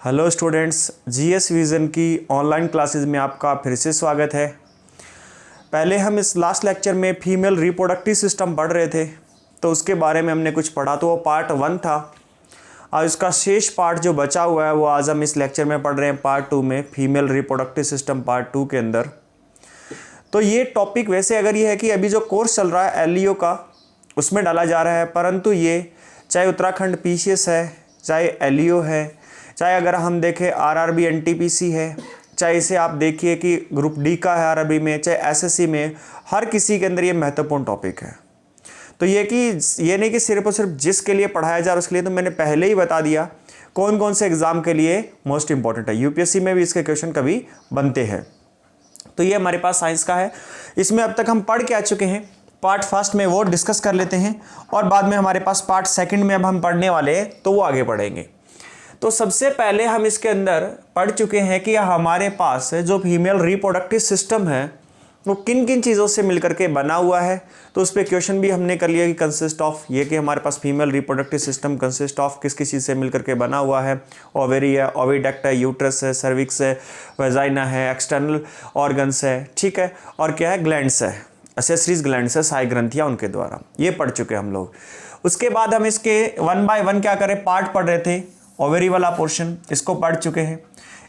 Hello students, GS vision की online classes में आपका फिर से स्वागत है। पहले हम इस लास्ट लेक्चर में फीमेल रिप्रोडक्टिव सिस्टम पढ़ रहे थे, तो उसके बारे में हमने कुछ पढ़ा, तो वो पार्ट 1 था। और इसका शेष पार्ट जो बचा हुआ है वो आज हम इस लेक्चर में पढ़ रहे हैं पार्ट 2 में, फीमेल रिप्रोडक्टिव सिस्टम पार्ट 2 के अंदर। तो ये टॉपिक वैसे अगर ये है कि अभी जो कोर्स चल रहा है एलईओ का उसमें डाला जा रहा है, परंतु ये चाहे उत्तराखंड पीसीएस है, चाहे एलईओ है, चाहे अगर हम देखें आरआरबी एनटीपीसी है, चाहे इसे आप देखिए कि ग्रुप डी का है आरआरबी में, चाहे एसएससी में, हर किसी के अंदर ये महत्वपूर्ण टॉपिक है। तो ये नहीं कि सिर्फ और सिर्फ जिसके लिए पढ़ाया जा रहा है उसके लिए, तो मैंने पहले ही बता दिया कौन कौन से एग्जाम के लिए मोस्ट इंपॉर्टेंट है। यूपीएससी में भी इसके क्वेश्चन कभी बनते हैं। तो ये हमारे पास साइंस का है। इसमें अब तक हम पढ़ के आ चुके हैं। पार्ट फर्स्ट में वो डिस्कस कर लेते हैं और बाद में हमारे पास पार्ट सेकंड में अब हम पढ़ने वाले हैं, तो वो आगे पढ़ेंगे। तो सबसे पहले हम इसके अंदर पढ़ चुके हैं कि हमारे पास जो फीमेल रिप्रोडक्टिव सिस्टम है वो किन किन चीज़ों से मिलकर के बना हुआ है। तो उस पर क्वेश्चन भी हमने कर लिया कि कंसिस्ट ऑफ, ये कि हमारे पास female reproductive system consist of किस किस चीज़ से मिलकर के बना हुआ है। ओवेरी है, ओविडक्ट है, यूट्रस है, सर्विक्स है, वेजाइना है, एक्सटर्नल ऑर्गन्स है, ठीक है, और क्या है, ग्लैंड्स है, एक्सेसरीज ग्लैंड्स है, साई ग्रंथियाँ उनके द्वारा। ये पढ़ चुके हम लोग। उसके बाद हम इसके 1 बाय 1 क्या करें, पार्ट पढ़ रहे थे। ओवेरी वाला पोर्शन इसको पढ़ चुके हैं।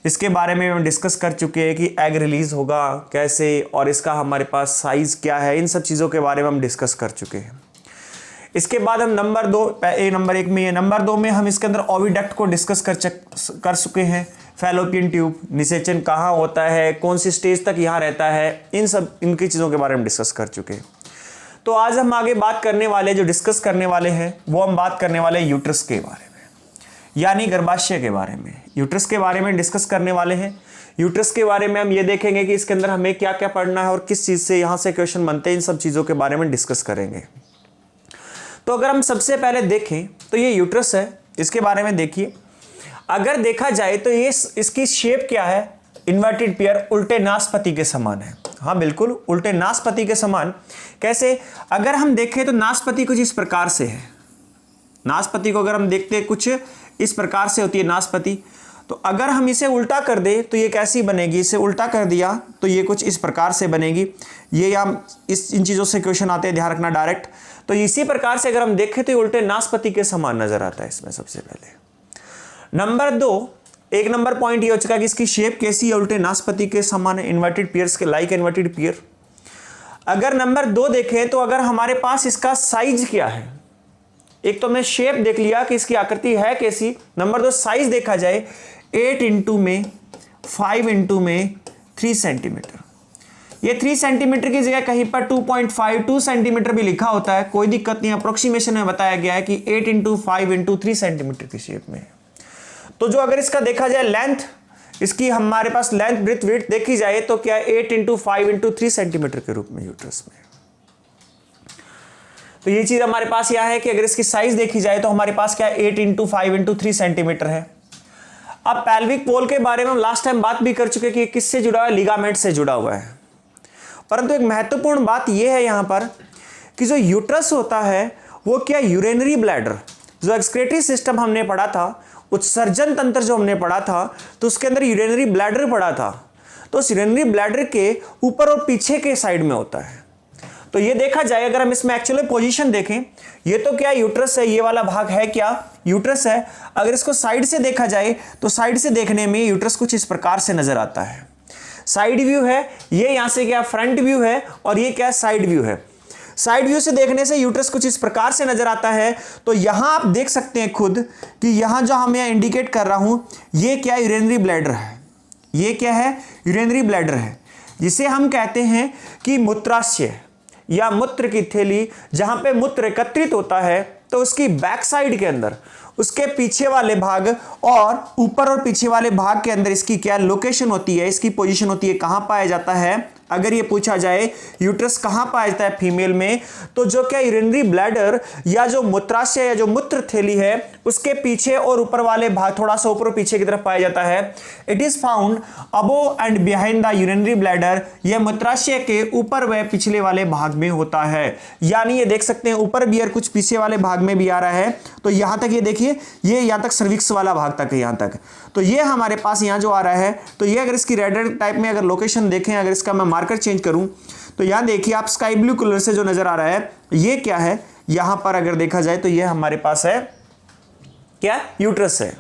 इसके बारे में हम डिस्कस कर चुके हैं कि एग रिलीज होगा कैसे और इसका हमारे पास साइज क्या है, इन सब चीज़ों के बारे में हम डिस्कस कर चुके हैं। इसके बाद हम नंबर 1 में ये नंबर 2 में हम इसके अंदर ओविडक्ट को डिस्कस कर चुके हैं। फैलोपियन ट्यूब, निषेचन कहाँ होता है, कौन सी स्टेज तक यहाँ रहता है, इनकी चीज़ों के बारे में डिस्कस कर चुके हैं। तो आज हम आगे बात करने वाले, जो डिस्कस करने वाले हैं, वो हम बात करने वाले हैं यूट्रस के बारे में, यानी गर्भाशय के बारे में। यूट्रस के बारे में डिस्कस करने वाले हैं। यूट्रस के बारे में हम ये देखेंगे कि इसके अंदर हमें क्या क्या पढ़ना है और किस चीज़ से यहाँ से क्वेश्चन बनते हैं, इन सब चीज़ों के बारे में डिस्कस करेंगे। तो अगर हम सबसे पहले देखें तो ये यूट्रस है, इसके बारे में देखिए। अगर देखा जाए तो ये इसकी शेप क्या है, इन्वर्टेड पेयर, उल्टे नाशपाती के समान है। हाँ बिल्कुल, उल्टे नाशपाती के समान। कैसे, अगर हम देखें तो नाशपाती कुछ इस प्रकार से है। नाशपाती को अगर हम देखते हैं कुछ इस प्रकार से होती है नाशपाती। तो अगर हम इसे उल्टा कर दें तो ये कैसी बनेगी, इसे उल्टा कर दिया तो ये कुछ इस प्रकार से बनेगी। ये हम इन चीज़ों से क्वेश्चन आते हैं, ध्यान रखना डायरेक्ट। तो इसी प्रकार से अगर हम देखें तो ये उल्टे नाशपाती के समान नजर आता है इसमें। सबसे पहले नंबर 2, 1 नंबर पॉइंट ये हो चुका कि इसकी शेप कैसी है, उल्टे नाशपाती के समान है, इन्वर्टेड पेयर्स के लाइक इन्वर्टेड पेयर। अगर नंबर 2 देखें तो अगर हमारे पास इसका साइज क्या है, एक तो मैं शेप देख लिया कि इसकी आकृति है कैसी, नंबर 2 साइज देखा जाए, 8 इंटू में 5 इंटू में 3 सेंटीमीटर। ये 3 सेंटीमीटर की जगह कहीं पर 2.52 सेंटीमीटर भी लिखा होता है, कोई दिक्कत नहीं। अप्रोक्सीमेशन में बताया गया है कि 8 इंटू 5 इंटू 3 सेंटीमीटर की शेप में। तो जो अगर इसका देखा जाए लेंथ, इसकी हमारे पास लेंथ ब्रेथ विड्थ देखी जाए तो क्या 8 इंटू 5 इंटू 3 सेंटीमीटर के रूप में यूट्रस में। तो ये चीज हमारे पास यह है कि अगर इसकी साइज देखी जाए तो हमारे पास क्या 8 इंटू 5 इंटू 3 सेंटीमीटर है। अब पेल्विक पोल के बारे में हम लास्ट टाइम बात भी कर चुके कि किससे जुड़ा हुआ है, लिगामेंट से जुड़ा हुआ है। परंतु एक महत्वपूर्ण बात यह है यहां पर कि जो यूट्रस होता है वो क्या, यूरिनरी ब्लैडर, जो एक्सक्रीटरी सिस्टम हमने पढ़ा था, उत्सर्जन तंत्र जो हमने पढ़ा था, तो उसके अंदर यूरिनरी ब्लैडर पढ़ा था। तो उस यूरिनरी ब्लैडर के ऊपर और पीछे के साइड में होता है। तो ये देखा जाए, अगर हम इसमें एक्चुअली पोजीशन देखें, ये तो क्या यूट्रस है, ये वाला भाग है क्या यूट्रस है। अगर इसको साइड से देखा जाए तो साइड से देखने में यूट्रस कुछ इस प्रकार से नजर आता है। साइड व्यू है ये, यहां से क्या फ्रंट व्यू है और ये क्या साइड व्यू है। साइड व्यू से देखने से यूट्रस कुछ इस प्रकार से नजर आता है। तो यहां आप देख सकते हैं खुद कि यहां जो हम यहां इंडिकेट कर रहा हूं, ये क्या यूरिनरी ब्लैडर है। ये क्या है, यूरिनरी ब्लैडर है, जिसे हम कहते हैं कि मूत्राशय या मूत्र की थैली, जहां पे मूत्र एकत्रित होता है। तो उसकी बैक साइड के अंदर, उसके पीछे वाले भाग और ऊपर और पीछे वाले भाग के अंदर इसकी क्या लोकेशन होती है, इसकी पोजीशन होती है, कहां पाया जाता है, अगर ये पूछा जाए यूट्रस कहाँ पाया जाता है फीमेल में, तो जो क्या यूरिनरी ब्लैडर या जो मूत्राशय या जो मूत्र थैली है उसके पीछे और ऊपर वाले भाग, थोड़ा सा ऊपर और पीछे की तरफ पाया जाता है। It is found above and behind the urinary bladder, यह मूत्राशय के ऊपर व पिछले वाले भाग में होता है। यानी ये देख सकते हैं ऊपर भी और कुछ पीछे वाले भाग में भी आ रहा है। तो यहां तक ये देखिए, ये यहां तक सर्विक्स वाला भाग तक है, यहां तक। तो ये हमारे पास यहां जो आ रहा है, तो ये अगर इसकी रेड टाइप में अगर लोकेशन देखें, अगर इसका मैं मार्कर चेंज करूं तो यहां देखिए आप स्काई ब्लू कलर से जो नजर आ रहा है ये क्या है, यहां पर अगर देखा जाए तो ये हमारे पास है क्या, यूट्रस है।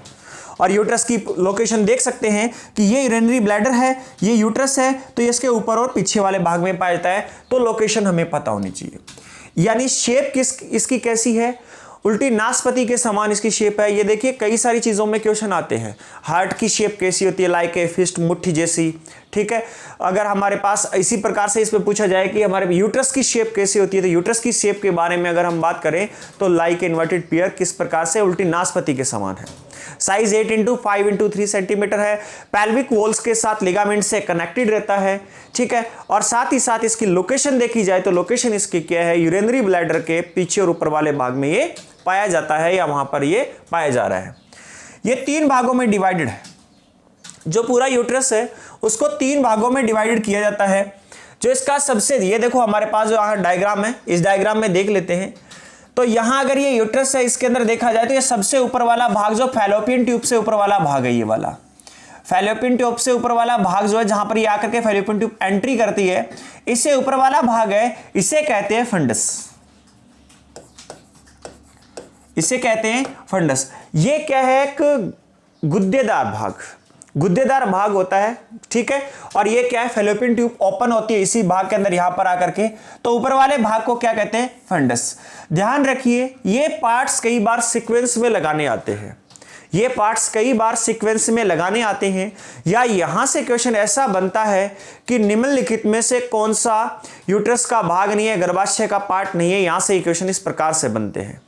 और यूट्रस की लोकेशन देख सकते हैं कि ये यूरिनरी ब्लैडर है, ये यूट्रस है, तो ये इसके ऊपर और पीछे वाले भाग में पाया जाता है। तो लोकेशन हमें पता होनी चाहिए। यानी शेप इसकी कैसी है, उल्टी नाशपाती के समान इसकी शेप है। ये देखिए कई सारी चीज़ों में क्वेश्चन आते हैं। हार्ट की शेप कैसी होती है, लाइक ए फिस्ट, मुट्ठी जैसी, ठीक है। अगर हमारे पास इसी प्रकार से इस पर पूछा जाए कि हमारे यूट्रस की शेप कैसी होती है, तो यूट्रस की शेप के बारे में अगर हम बात करें तो लाइक इन्वर्टेड पेयर, किस प्रकार से, उल्टी नाशपाती के समान है। साइज 8 × 5 × 3 सेंटीमीटर है। पेल्विक वॉल्स के साथ लिगामेंट से कनेक्टेड रहता है, ठीक है। और साथ ही साथ इसकी लोकेशन देखी जाए तो लोकेशन इसकी क्या है, यूरिनरी ब्लैडर के पीछे और ऊपर वाले भाग में ये पाया जाता है, या वहां पर ये पाया जा रहा है। ये 3 भागों में डिवाइडेड है। जो पूरा यूट्रस है उसको 3 भागों में डिवाइडेड किया जाता है। जो इसका सबसे, ये देखो हमारे पास जो यहाँ डायग्राम है, इस डायग्राम में देख लेते हैं। तो यहां अगर ये यूट्रस है, इसके अंदर देखा जाए तो ये सबसे ऊपर वाला भाग जो फैलोपियन ट्यूब से ऊपर वाला भाग है, ये वाला फैलोपियन ट्यूब से ऊपर वाला भाग जो है, जहां पर ये आकर के फैलोपियन ट्यूब एंट्री करती है, इससे ऊपर वाला भाग है, इसे कहते हैं फंडस। इसे कहते हैं फंडस। ये क्या है, एक गुद्देदार भाग, गुद्देदार भाग होता है, ठीक है। और ये क्या है, फैलोपियन ट्यूब ओपन होती है इसी भाग के अंदर, यहां पर आकर के, तो ऊपर वाले भाग को क्या कहते हैं, फंडस। ध्यान रखिए ये पार्ट्स कई बार सीक्वेंस में लगाने आते हैं, ये पार्ट्स कई बार सीक्वेंस में लगाने आते हैं, या यहां से क्वेश्चन ऐसा बनता है कि निम्नलिखित में से कौन सा यूट्रस का भाग नहीं है, गर्भाशय का पार्ट नहीं है, यहां से ये क्वेश्चन इस प्रकार से बनते हैं।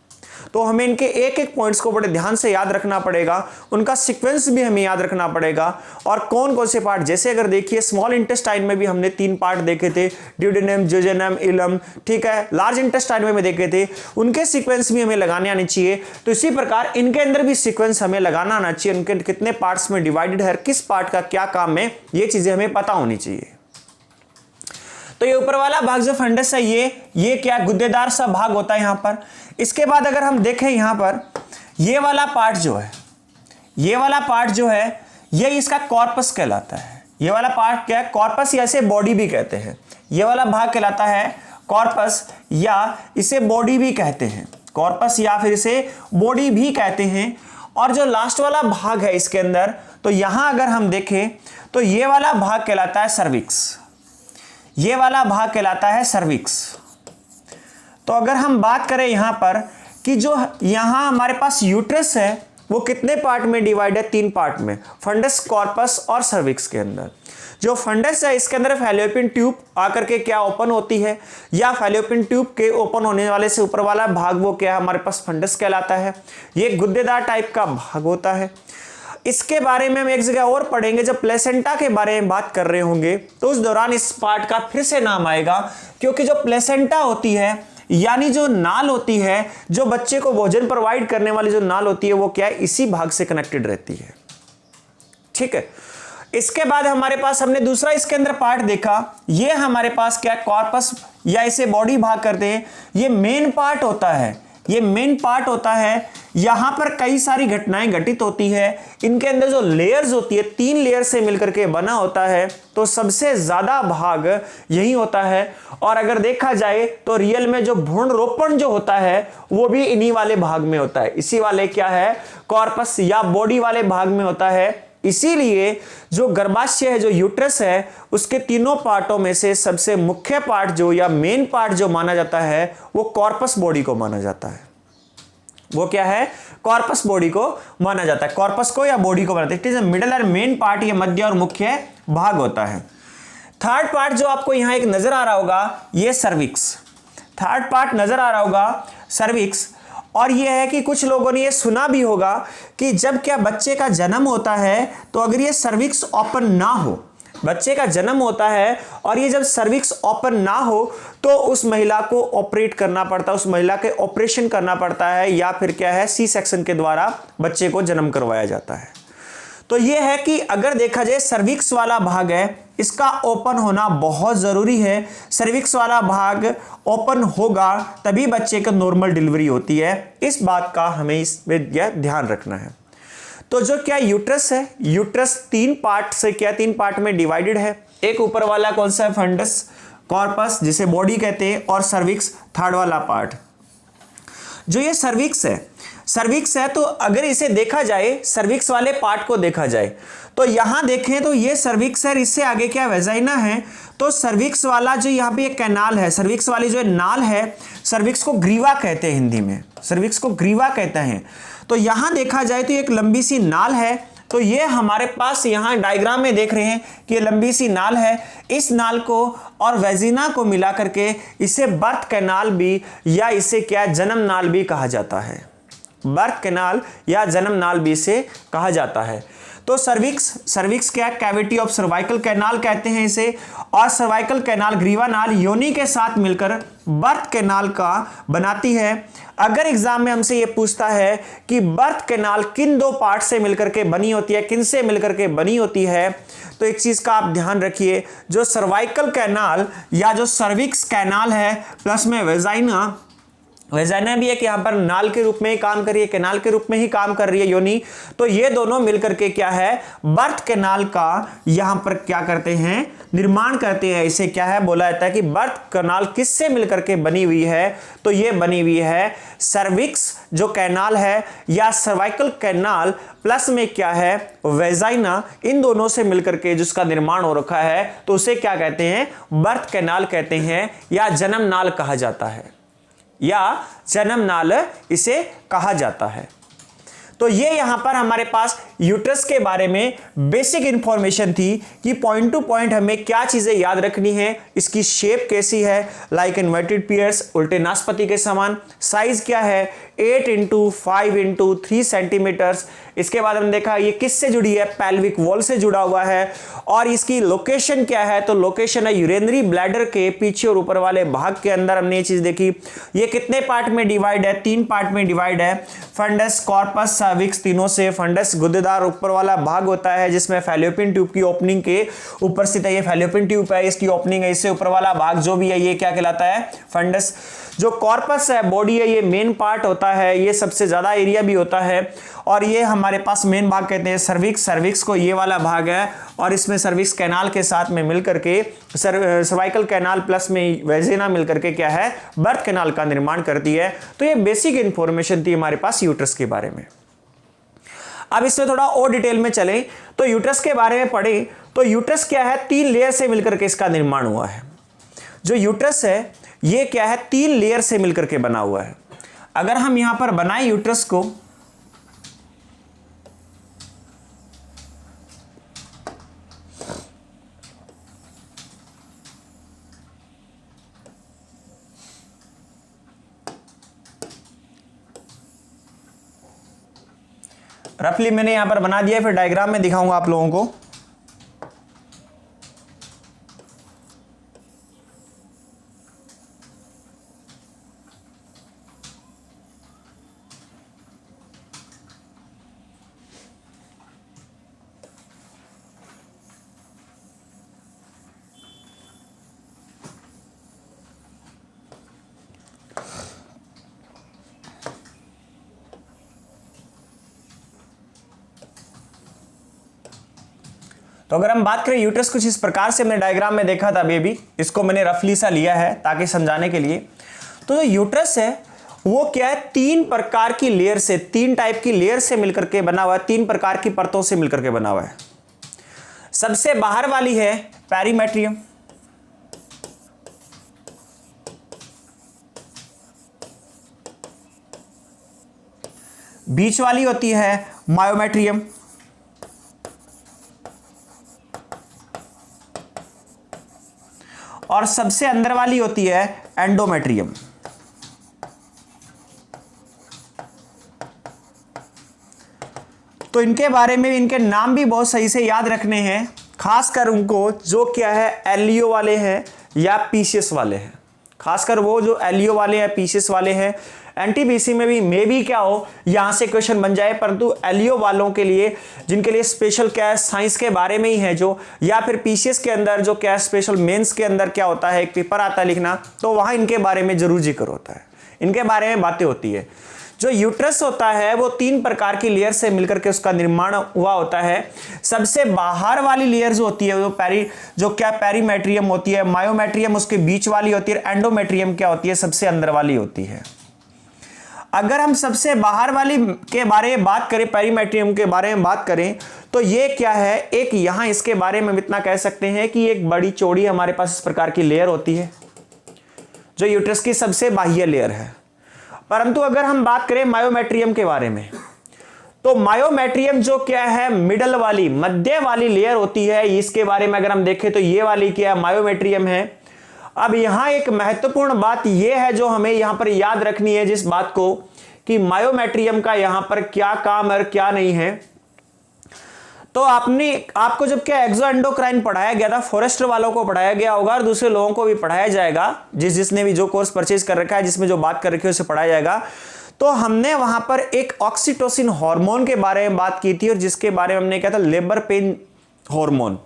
तो हमें इनके एक एक पॉइंट्स को बड़े ध्यान से याद रखना पड़ेगा, उनका सीक्वेंस भी हमें याद रखना पड़ेगा, और कौन कौन से पार्ट, जैसे अगर देखिए स्मॉल इंटेस्टाइन में भी हमने 3 पार्ट देखे थे, ड्यूडेनम, जेजुनम, इलम, ठीक है। लार्ज इंटेस्टाइन में देखे थे, उनके सीक्वेंस भी हमें लगाने आने चाहिए। तो इसी प्रकार इनके अंदर भी सीक्वेंस हमें लगाना आना चाहिए, उनके कितने पार्ट्स में डिवाइडेड है, किस पार्ट का क्या काम है, ये चीजें हमें पता होनी चाहिए। तो ये ऊपर वाला भाग जो फंडस है, ये क्या गुद्देदार सा भाग होता है यहां पर। इसके बाद अगर हम देखें यहां पर, ये वाला पार्ट जो है, ये वाला पार्ट जो है, ये इसका कॉर्पस कहलाता है। ये वाला पार्ट क्या है, कॉर्पस, या इसे बॉडी भी कहते हैं। ये वाला भाग कहलाता है कॉर्पस, या इसे बॉडी भी कहते हैं, कॉर्पस या फिर इसे बॉडी भी कहते हैं। और जो लास्ट वाला भाग है इसके अंदर, तो यहां अगर हम देखें तो ये वाला भाग कहलाता है सर्विक्स, ये वाला भाग कहलाता है सर्विक्स। तो अगर हम बात करें यहां पर कि जो यहां हमारे पास यूट्रस है वो कितने पार्ट में डिवाइड है, 3 पार्ट में, फंडस, कॉर्पस और सर्विक्स के अंदर। जो फंडस है इसके अंदर फैलोपियन ट्यूब आकर के क्या ओपन होती है, या फैलोपियन ट्यूब के ओपन होने वाले से ऊपर वाला भाग वो क्या है, हमारे पास फंडस कहलाता है। ये गुद्देदार टाइप का भाग होता है। इसके बारे में हम एक जगह और पढ़ेंगे, जब प्लेसेंटा के बारे में बात कर रहे होंगे तो उस दौरान इस पार्ट का फिर से नाम आएगा, क्योंकि जो प्लेसेंटा होती है, यानी जो नाल होती है, जो बच्चे को भोजन प्रोवाइड करने वाली जो नाल होती है, वो क्या है, इसी भाग से कनेक्टेड रहती है, ठीक है। इसके बाद हमारे पास हमने दूसरा इसके अंदर पार्ट देखा, ये हमारे पास क्या, कॉर्पस, या इसे बॉडी भाग करते हैं। ये मेन पार्ट होता है, ये मेन पार्ट होता है। यहां पर कई सारी घटनाएं घटित होती है। इनके अंदर जो लेयर्स होती है, 3 लेयर से मिलकर के बना होता है, तो सबसे ज्यादा भाग यही होता है। और अगर देखा जाए तो रियल में जो भ्रूण रोपण जो होता है वो भी इन्हीं वाले भाग में होता है, इसी वाले क्या है, कॉर्पस या बॉडी वाले भाग में होता है। इसीलिए जो गर्भाशय है, जो यूट्रस है, उसके 3 पार्टों में से सबसे मुख्य पार्ट जो, या मेन पार्ट जो माना जाता है, वो कॉर्पस बॉडी को माना जाता है। वो क्या है, कॉर्पस बॉडी को माना जाता है, कॉर्पस को या बॉडी को माना जाता है। मिडल और मेन पार्ट, ये मध्य और मुख्य भाग होता है। थर्ड पार्ट जो आपको यहां एक नजर आ रहा होगा, ये सर्विक्स, थर्ड पार्ट नजर आ रहा होगा सर्विक्स। और यह है कि कुछ लोगों ने यह सुना भी होगा कि जब क्या बच्चे का जन्म होता है तो अगर ये सर्विक्स ओपन ना हो, बच्चे का जन्म होता है और ये जब सर्विक्स ओपन ना हो तो उस महिला को ऑपरेट करना पड़ता है, उस महिला के ऑपरेशन करना पड़ता है, या फिर क्या है, सी सेक्शन के द्वारा बच्चे को जन्म करवाया जाता है। तो ये है कि अगर देखा जाए सर्विक्स वाला भाग है इसका ओपन होना बहुत ज़रूरी है। सर्विक्स वाला भाग ओपन होगा तभी बच्चे का नॉर्मल डिलीवरी होती है। इस बात का हमें इसमें ध्यान रखना है। तो जो क्या यूट्रस है, यूट्रस तीन पार्ट से क्या, तीन पार्ट में डिवाइडेड है। एक ऊपर वाला कौन सा है, फंडस, कॉर्पस जिसे बॉडी कहते हैं, और सर्विक्स थर्ड वाला पार्ट। जो ये सर्विक्स है तो अगर इसे देखा जाए, सर्विक्स वाले पार्ट को देखा जाए तो यहां देखें तो ये सर्विक्स है, इससे आगे क्या वेजाइना है। तो सर्विक्स वाला जो यहाँ पे एक कैनाल है, सर्विक्स वाली जो नाल है, सर्विक्स को ग्रीवा कहते हैं, हिंदी में सर्विक्स को ग्रीवा कहते हैं। तो यहां देखा जाए तो एक लंबी सी नाल है। तो ये हमारे पास यहां डायग्राम में देख रहे हैं कि ये लंबी सी नाल है। इस नाल को और वेजिना को मिला करके इसे बर्थ कैनाल भी या इसे क्या जन्म नाल भी कहा जाता है। बर्थ कैनाल या जन्म नाल भी इसे कहा जाता है। तो सर्विक्स क्या, कैविटी ऑफ सर्वाइकल कैनाल कहते हैं इसे, और सर्वाइकल कैनाल ग्रीवा नाल योनि के साथ मिलकर बर्थ कैनाल का बनाती है। अगर एग्जाम में हमसे ये पूछता है कि बर्थ कैनाल किन दो पार्ट से मिलकर के बनी होती है, किन से मिलकर के बनी होती है, तो एक चीज का आप ध्यान रखिए, जो सर्वाइकल कैनाल या जो सर्विक्स कैनाल है प्लस में वेजाइना भी एक यहाँ पर नाल के रूप में ही काम कर रही है, कैनाल के रूप में ही काम कर रही है योनि। तो ये दोनों मिलकर के क्या है, बर्थ कैनाल का यहाँ पर क्या करते हैं, निर्माण करते हैं। इसे क्या है बोला जाता है कि बर्थ कैनाल किससे मिलकर के बनी हुई है, तो ये बनी हुई है सर्विक्स जो कैनाल है या सर्वाइकल कैनाल प्लस में क्या है वेजाइना, इन दोनों से मिलकर के जिसका निर्माण हो रखा है तो उसे क्या कहते हैं, बर्थ कैनाल कहते हैं या जन्म नाल कहा जाता है, या जन्म नाल इसे कहा जाता है। तो ये यहां पर हमारे पास यूट्रस के बारे में बेसिक इंफॉर्मेशन थी कि पॉइंट टू पॉइंट हमें क्या चीजें याद रखनी है। इसकी शेप कैसी है, लाइक इन्वर्टेड पियर्स, उल्टे नाशपाती के समान। साइज क्या है, 8 इंटू 5 इंटू 3 सेंटीमीटर्स। इसके बाद हमने देखा ये किससे जुड़ी है, पेल्विक वॉल से जुड़ा हुआ है। और इसकी लोकेशन क्या है, तो लोकेशन है यूरेनरी ब्लैडर के पीछे और ऊपर वाले भाग के अंदर। हमने ये चीज देखी। ये कितने पार्ट में डिवाइड है, 3 पार्ट में डिवाइड है, फंडस, कॉर्पस, सर्विक्स, तीनों से। फंडस गुद्देदार ऊपर वाला भाग होता है जिसमें फैलोपियन ट्यूब की ओपनिंग के ऊपर स्थित है। ये फैलोपियन ट्यूब है, इसकी ओपनिंग है, इससे ऊपर वाला भाग जो भी है ये क्या कहलाता है, फंडस। जो कॉर्पस है, बॉडी है, ये मेन पार्ट होता है, ये सबसे ज्यादा एरिया भी होता है। और ये हमारे पास मेन भाग कहते हैं सर्विक्स। सर्विक्स को ये वाला भाग है और इसमें सर्विक्स कैनाल के साथ में मिलकर के सर्वाइकल कैनाल प्लस में वेजिना मिलकर के क्या है, बर्थ कैनाल का निर्माण करती है। तो ये बेसिक इंफॉर्मेशन थी हमारे पास यूट्रस के बारे में। अब इसमें थोड़ा और डिटेल में चलें तो यूट्रस के बारे में पढ़ें तो यूट्रस क्या है, 3 लेयर से मिलकर के इसका निर्माण हुआ है। जो यूट्रस है ये क्या है, 3 लेयर से मिलकर के बना हुआ है। अगर हम यहां पर बनाए यूट्रस को, रफली मैंने यहां पर बना दिया, फिर डायग्राम में दिखाऊंगा आप लोगों को। तो अगर हम बात करें यूट्रस, कुछ इस प्रकार से हमने डायग्राम में देखा था बेबी, इसको मैंने रफली सा लिया है ताकि समझाने के लिए। तो जो यूट्रस है वो क्या है, 3 प्रकार की लेयर से, 3 टाइप की लेयर से मिलकर के बना हुआ है, 3 प्रकार की परतों से मिलकर के बना हुआ है। सबसे बाहर वाली है पेरीमेट्रियम, बीच वाली होती है मायोमेट्रियम, और सबसे अंदर वाली होती है एंडोमेट्रियम। तो इनके बारे में इनके नाम भी बहुत सही से याद रखने हैं, खासकर उनको जो क्या है एलियो वाले हैं या पीसीएस वाले हैं, खासकर वो जो एलियो वाले हैं पीसीएस वाले हैं। एनटीपीसी में भी मे बी क्या हो यहां से क्वेश्चन बन जाए, परंतु एलियो वालों के लिए जिनके लिए स्पेशल क्या है साइंस के बारे में ही है जो, या फिर पीसीएस के अंदर जो क्या स्पेशल मेंस के अंदर क्या होता है एक पेपर आता है लिखना, तो वहां इनके बारे में जरूर जिक्र होता है, इनके बारे में बातें होती है। जो यूट्रस होता है वो 3 प्रकार की लेयर से मिलकर के उसका निर्माण हुआ होता है। सबसे बाहर वाली लेयर जो होती है वो पेरीमेट्रियम होती है, मायोमेट्रियम उसके बीच वाली होती है, एंडोमेट्रियम क्या होती है सबसे अंदर वाली होती है। अगर हम सबसे बाहर वाली के बारे में बात करें, पेरीमेट्रियम के बारे में बात करें, तो ये क्या है, एक यहां इसके बारे में इतना कह सकते हैं कि एक बड़ी चौड़ी हमारे पास इस प्रकार की लेयर होती है जो यूट्रस की सबसे बाह्य लेयर है। परंतु अगर हम बात करें मायोमेट्रियम के बारे में, तो मायोमेट्रियम जो क्या है मिडल वाली मध्य वाली लेयर होती है, इसके बारे में अगर हम देखें तो ये वाली क्या है मायोमेट्रियम है। अब यहां एक महत्वपूर्ण बात यह है जो हमें यहां पर याद रखनी है, जिस बात को कि मायोमेट्रियम का यहां पर क्या काम और क्या नहीं है। तो आपको जब क्या एक्सोएंडोक्राइन पढ़ाया गया था, फॉरेस्टर वालों को पढ़ाया गया होगा और दूसरे लोगों को भी पढ़ाया जाएगा, जिसने भी जो कोर्स परचेज कर रखा है, जिसमें जो बात कर रखी है उसे पढ़ाया जाएगा। तो हमने वहां पर एक ऑक्सीटोसिन हार्मोन के बारे में बात की थी और जिसके बारे में हमने कहा था लेबर पेन हार्मोन,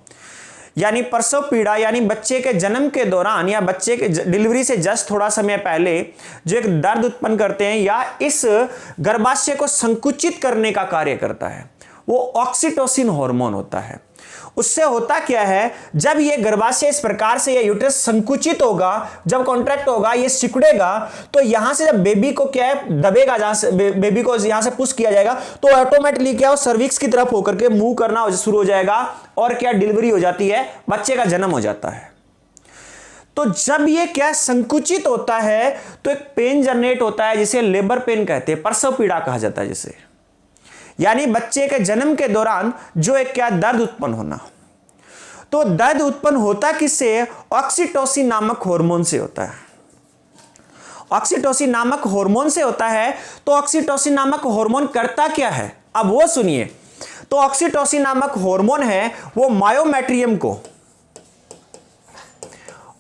यानी प्रसव पीड़ा, यानी बच्चे के जन्म के दौरान या बच्चे के डिलीवरी से जस्ट थोड़ा समय पहले जो एक दर्द उत्पन्न करते हैं या इस गर्भाशय को संकुचित करने का कार्य करता है, वो ऑक्सीटोसिन हार्मोन होता है। उससे होता क्या है, जब ये गर्भाशय इस प्रकार से या यूट्रस संकुचित होगा, जब कॉन्ट्रैक्ट होगा, ये सिकुड़ेगा, तो यहां से जब बेबी को क्या है दबेगा, जहां से बेबी को यहां से पुश किया जाएगा, तो ऑटोमेटिकली क्या हो सर्विक्स की तरफ होकर के मूव करना शुरू हो जाएगा और क्या डिलीवरी हो जाती है, बच्चे का जन्म हो जाता है। तो जब ये क्या संकुचित होता है तो एक पेन जनरेट होता है जिसे लेबर पेन कहते हैं, प्रसव पीड़ा कहा जाता है जिसे, यानी बच्चे के जन्म के दौरान जो एक क्या दर्द उत्पन्न होना। तो दर्द उत्पन्न होता किससे, ऑक्सीटोसिन नामक हार्मोन से होता है। ऑक्सीटोसिन नामक हार्मोन से होता है। तो ऑक्सीटोसिन नामक हार्मोन करता क्या है, अब वो सुनिए। तो ऑक्सीटोसिन नामक हार्मोन है वो मायोमेट्रियम को,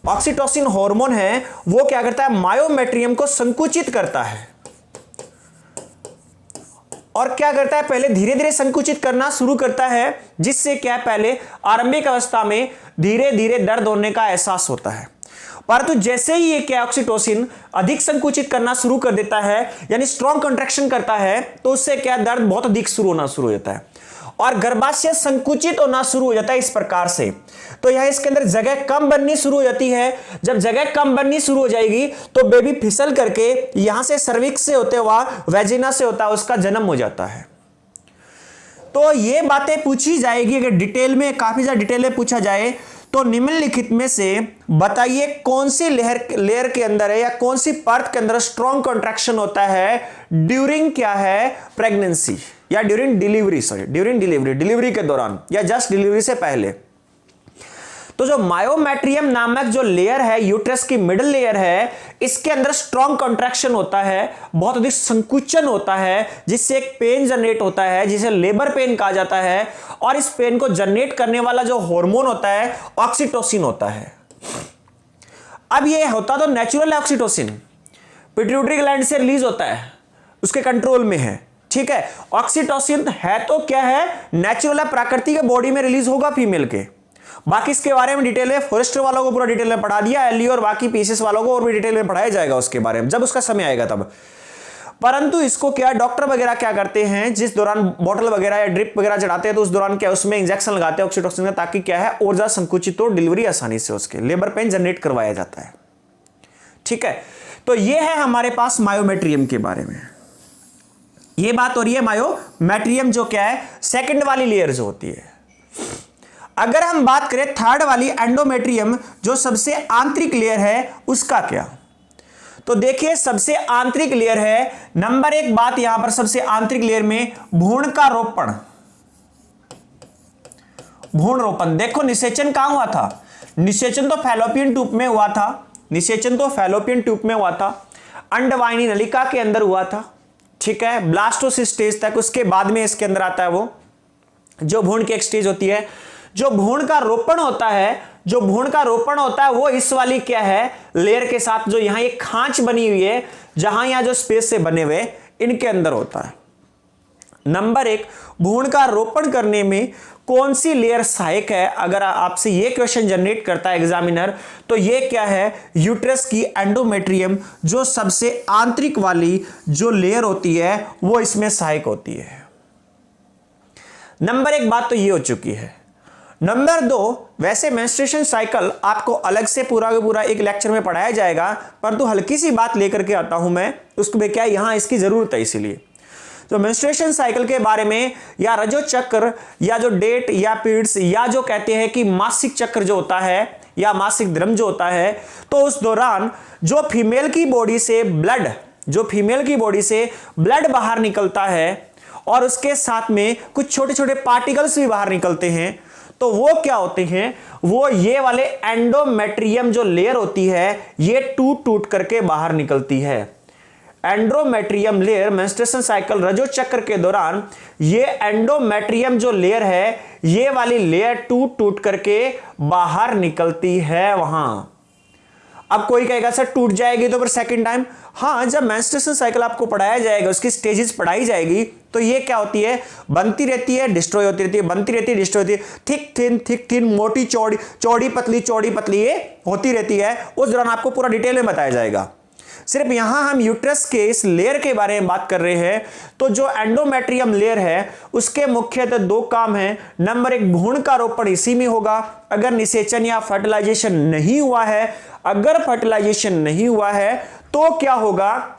ऑक्सीटोसिन हार्मोन है वो क्या करता है, मायोमेट्रियम को संकुचित करता है। और क्या करता है, पहले धीरे धीरे संकुचित करना शुरू करता है, जिससे क्या पहले आरंभिक अवस्था में धीरे धीरे दर्द होने का एहसास होता है। परंतु जैसे ही ये क्या ऑक्सीटोसिन अधिक संकुचित करना शुरू कर देता है, यानी स्ट्रॉन्ग कंट्रैक्शन करता है, तो उससे क्या दर्द बहुत अधिक शुरू होना शुरू हो जाता है और गर्भाशय संकुचित होना शुरू हो जाता है इस प्रकार से। तो यह इसके अंदर जगह कम बननी शुरू हो जाती है। जब जगह कम बननी शुरू हो जाएगी तो बेबी फिसल करके यहां से सर्विक्स से होते हुआ वेजिना से होता है उसका जन्म हो जाता है। तो ये बातें पूछी जाएगी, अगर डिटेल में काफी ज्यादा डिटेल में पूछा जाए तो निम्नलिखित में से बताइए कौन सी लेयर के अंदर है या कौन सी परत के अंदर स्ट्रॉन्ग कॉन्ट्रैक्शन होता है ड्यूरिंग क्या है प्रेगनेंसी या ड्यूरिंग डिलीवरी, ड्यूरिंग डिलीवरी के दौरान या जस्ट डिलीवरी से पहले। तो जो मायोमेट्रियम नामक जो लेयर है, यूट्रस की मिडिल लेयर है, इसके अंदर स्ट्रॉन्ग कॉन्ट्रैक्शन होता है, बहुत अधिक संकुचन होता है, जिससे एक पेन जनरेट होता है जिसे लेबर पेन कहा जाता है। और इस पेन को जनरेट करने वाला जो हार्मोन होता है ऑक्सीटोसिन होता है। अब ये होता तो नेचुरल ऑक्सीटोसिन पिट्यूटरी ग्लैंड से रिलीज होता है, उसके कंट्रोल में है, ठीक है। ऑक्सीटोसिन है तो क्या है, नेचुरल है, प्राकृतिक बॉडी में रिलीज होगा फीमेल के। बाकी इसके बारे में डिटेल में फॉरेस्टर वालों को पूरा डिटेल में पढ़ा दिया, एलियो और बाकी पीसेस वालों को और भी डिटेल में पढ़ाया जाएगा उसके बारे में जब उसका समय आएगा तब। परंतु इसको क्या डॉक्टर वगैरह क्या करते हैं, जिस दौरान बॉटल वगैरह या ड्रिप वगैरह चढ़ाते हैं तो उस दौरान क्या उसमें इंजेक्शन लगाते हैं ऑक्सीटोसिन का, ताकि क्या है और ज्यादा संकुचित हो, डिलीवरी आसानी से उसके लेबर पेन जनरेट करवाया जाता है, ठीक है। तो ये है हमारे पास मायोमेट्रियम के बारे में ये बात। और ये मायोमेट्रियम जो क्या है सेकंड वाली लेयर जो होती है। अगर हम बात करें थर्ड वाली एंडोमेट्रियम जो सबसे आंतरिक लेयर है, उसका क्या। तो देखिए सबसे आंतरिक लेयर है, नंबर एक बात यहां पर सबसे आंतरिक लेयर में भ्रूण का रोपण, भ्रूण रोपण। देखो निषेचन कहां हुआ था, निषेचन तो फैलोपियन ट्यूब में हुआ था, निषेचन तो फैलोपियन ट्यूब में हुआ था, अंडवाहिनी नलिका के अंदर हुआ था, ठीक है, ब्लास्टोसिस स्टेज तक। उसके बाद में इसके अंदर आता है वो जो भ्रूण की एक स्टेज होती है जो भ्रूण का रोपण होता है, जो भ्रूण का रोपण होता है वो इस वाली क्या है लेयर के साथ, जो यहां एक खांच बनी हुई है, जहां यहां जो स्पेस से बने हुए इनके अंदर होता है। नंबर 1, भ्रूण का रोपण करने में कौन सी लेयर सहायक है? अगर आपसे ये क्वेश्चन जनरेट करता है एग्जामिनर, तो ये क्या है, यूट्रस की एंडोमेट्रियम, जो सबसे आंतरिक वाली जो लेयर होती है वो इसमें सहायक होती है। नंबर 1 बात तो ये हो चुकी है। नंबर 2, वैसे मेंस्ट्रुएशन साइकिल आपको अलग से पूरा का पूरा एक लेक्चर में पढ़ाया जाएगा, परंतु हल्की सी बात लेकर के आता हूं मैं, उसको क्या यहां इसकी जरूरत है। इसीलिए तो मेंस्ट्रुएशन साइकिल के बारे में, या रजो चक्र, या जो डेट या पीरियड्स, या जो कहते हैं कि मासिक चक्र जो होता है या मासिक धर्म जो होता है, तो उस दौरान जो फीमेल की बॉडी से ब्लड, जो फीमेल की बॉडी से ब्लड बाहर निकलता है और उसके साथ में कुछ छोटे छोटे पार्टिकल्स भी बाहर निकलते हैं, तो वो क्या होते हैं, वो ये वाले एंडोमेट्रियम जो लेयर होती है ये टूट टूट करके बाहर निकलती है। एंडोमेट्रियम लेयर मेंस्ट्रुएशन साइकिल रजो चक्र के दौरान ये एंडोमेट्रियम जो लेयर है ये वाली लेयर टूट टूट करके बाहर निकलती है वहां। अब कोई कहेगा सर टूट जाएगी तो फिर सेकंड टाइम, हाँ, जब मेंस्ट्रुएशन साइकिल आपको पढ़ाया जाएगा, उसकी स्टेजेस पढ़ाई जाएगी, तो ये क्या होती है, बनती रहती है, डिस्ट्रॉय होती रहती है, बनती रहती है, डिस्ट्रॉय होती है, थिक थिन, मोटी चौड़ी, चौड़ी पतली ये होती रहती है। उस दौरान आपको पूरा डिटेल में बताया जाएगा। सिर्फ यहां हम यूट्रस के इस लेयर के बारे में बात कर रहे हैं। तो जो एंडोमेट्रियम लेयर है उसके मुख्यतः 2 काम हैं। नंबर 1, भ्रूण का रोपण इसी में होगा। अगर निषेचन या फर्टिलाइजेशन नहीं हुआ है, अगर फर्टिलाइजेशन नहीं हुआ है तो क्या होगा,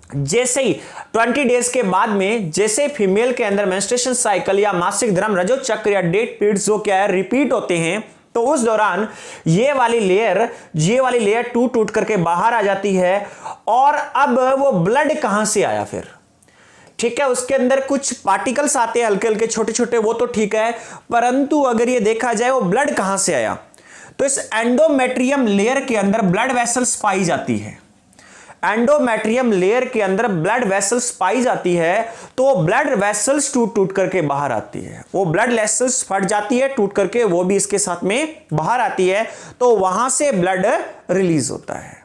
जैसे ही 20 डेज के बाद में जैसे फीमेल के अंदर मेंस्ट्रुएशन साइकिल या मासिक धर्म रजो चक्र या डेट पीरियड्स जो क्या है रिपीट होते हैं, तो उस दौरान ये वाली लेयर टूट टूट करके बाहर आ जाती है। और अब वो ब्लड कहां से आया फिर, ठीक है, उसके अंदर कुछ पार्टिकल्स आते हैं हल्के हल्के छोटे छोटे, वो तो ठीक है, परंतु अगर ये देखा जाए वो ब्लड कहां से आया, तो इस एंडोमेट्रियम लेयर के अंदर ब्लड वेसल्स पाई जाती है। एंडोमेट्रियम लेयर के अंदर ब्लड वेसल्स पाई जाती है, तो ब्लड वेसल्स टूट टूट करके बाहर आती है। वो ब्लड वेसल्स फट जाती है टूट करके, वो भी इसके साथ में बाहर आती है, तो वहां से ब्लड रिलीज होता है।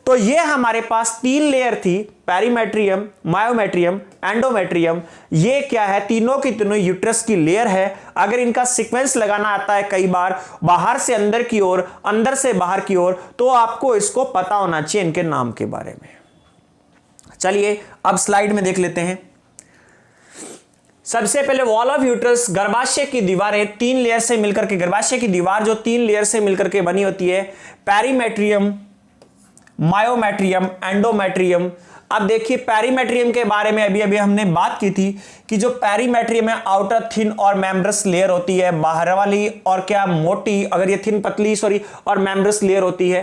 तो ये हमारे पास 3 लेयर थी, पेरीमेट्रियम, मायोमेट्रियम, एंडोमेट्रियम। ये क्या है, तीनों की तीनों यूट्रस की लेयर है। अगर इनका सीक्वेंस लगाना आता है कई बार बाहर से अंदर की ओर, अंदर से बाहर की ओर, तो आपको इसको पता होना चाहिए इनके नाम के बारे में। चलिए अब स्लाइड में देख लेते हैं। सबसे पहले वॉल ऑफ यूट्रस, गर्भाशय की दीवारें 3 लेयर से मिलकर के, गर्भाशय की दीवार जो 3 लेयर से मिलकर के बनी होती है, पेरीमेट्रियम, मायोमेट्रियम, एंडोमेट्रियम। अब देखिए पेरीमेट्रियम के बारे में अभी हमने बात की थी कि जो पेरीमेट्रियम है आउटर थिन और मेम्ब्रस लेयर होती है, बाहर वाली और क्या मोटी, अगर ये थिन पतली और मेम्ब्रस लेयर होती है।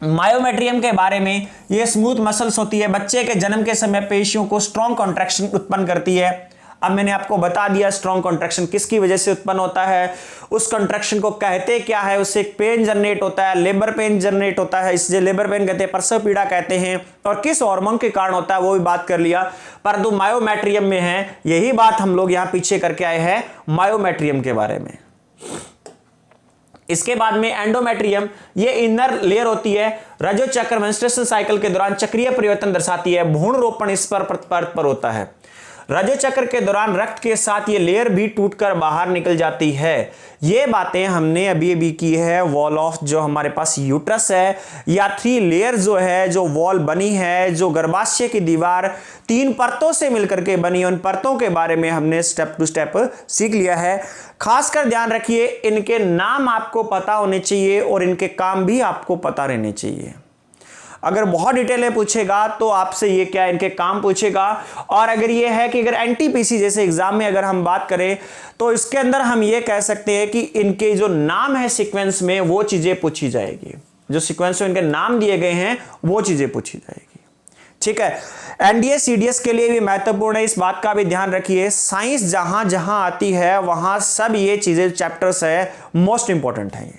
मायोमेट्रियम के बारे में ये स्मूथ मसल्स होती है, बच्चे के जन्म के समय पेशियों को स्ट्रॉन्ग कॉन्ट्रैक्शन उत्पन्न करती है। अब मैंने आपको बता दिया स्ट्रॉन्ग कॉन्ट्रैक्शन किसकी वजह से उत्पन्न होता है, उस कॉन्ट्रैक्शन को कहते क्या है, उससे एक पेन जनरेट होता है, लेबर पेन जनरेट होता है, इसलिए लेबर पेन कहते हैं, प्रसव पीड़ा कहते हैं, और किस हार्मोन के कारण होता है वो भी बात कर लिया। परंतु मायोमेट्रियम में है, यही बात हम लोग यहां पीछे करके आए हैं मायोमेट्रियम के बारे में। इसके बाद में एंडोमेट्रियम, ये इनर लेयर होती है, रजो चक्र मेंस्ट्रुएशन साइकिल के दौरान चक्रीय परिवर्तन दर्शाती है, भ्रूण रोपण इस पर होता है। रजो चक्र के दौरान रक्त के साथ ये लेयर भी टूटकर बाहर निकल जाती है। ये बातें हमने अभी की है वॉल ऑफ जो हमारे पास यूट्रस है, या 3 लेयर जो है, जो वॉल बनी है, जो गर्भाशय की दीवार 3 परतों से मिलकर के बनी, उन परतों के बारे में हमने स्टेप टू स्टेप सीख लिया है। खासकर ध्यान रखिए इनके नाम आपको पता होने चाहिए और इनके काम भी आपको पता रहने चाहिए। अगर बहुत डिटेल में पूछेगा तो आपसे ये क्या इनके काम पूछेगा, और अगर ये है कि अगर एनटीपीसी जैसे एग्जाम में अगर हम बात करें तो इसके अंदर हम ये कह सकते हैं कि इनके जो नाम है सीक्वेंस में वो चीजें पूछी जाएगी, जो सीक्वेंस में इनके नाम दिए गए हैं वो चीजें पूछी जाएगी। ठीक है, एनडीए सीडीएस के लिए भी महत्वपूर्ण है, इस बात का भी ध्यान रखिए। साइंस जहां जहां आती है वहां सब ये चीजें चैप्टर्स है मोस्ट इंपॉर्टेंट है,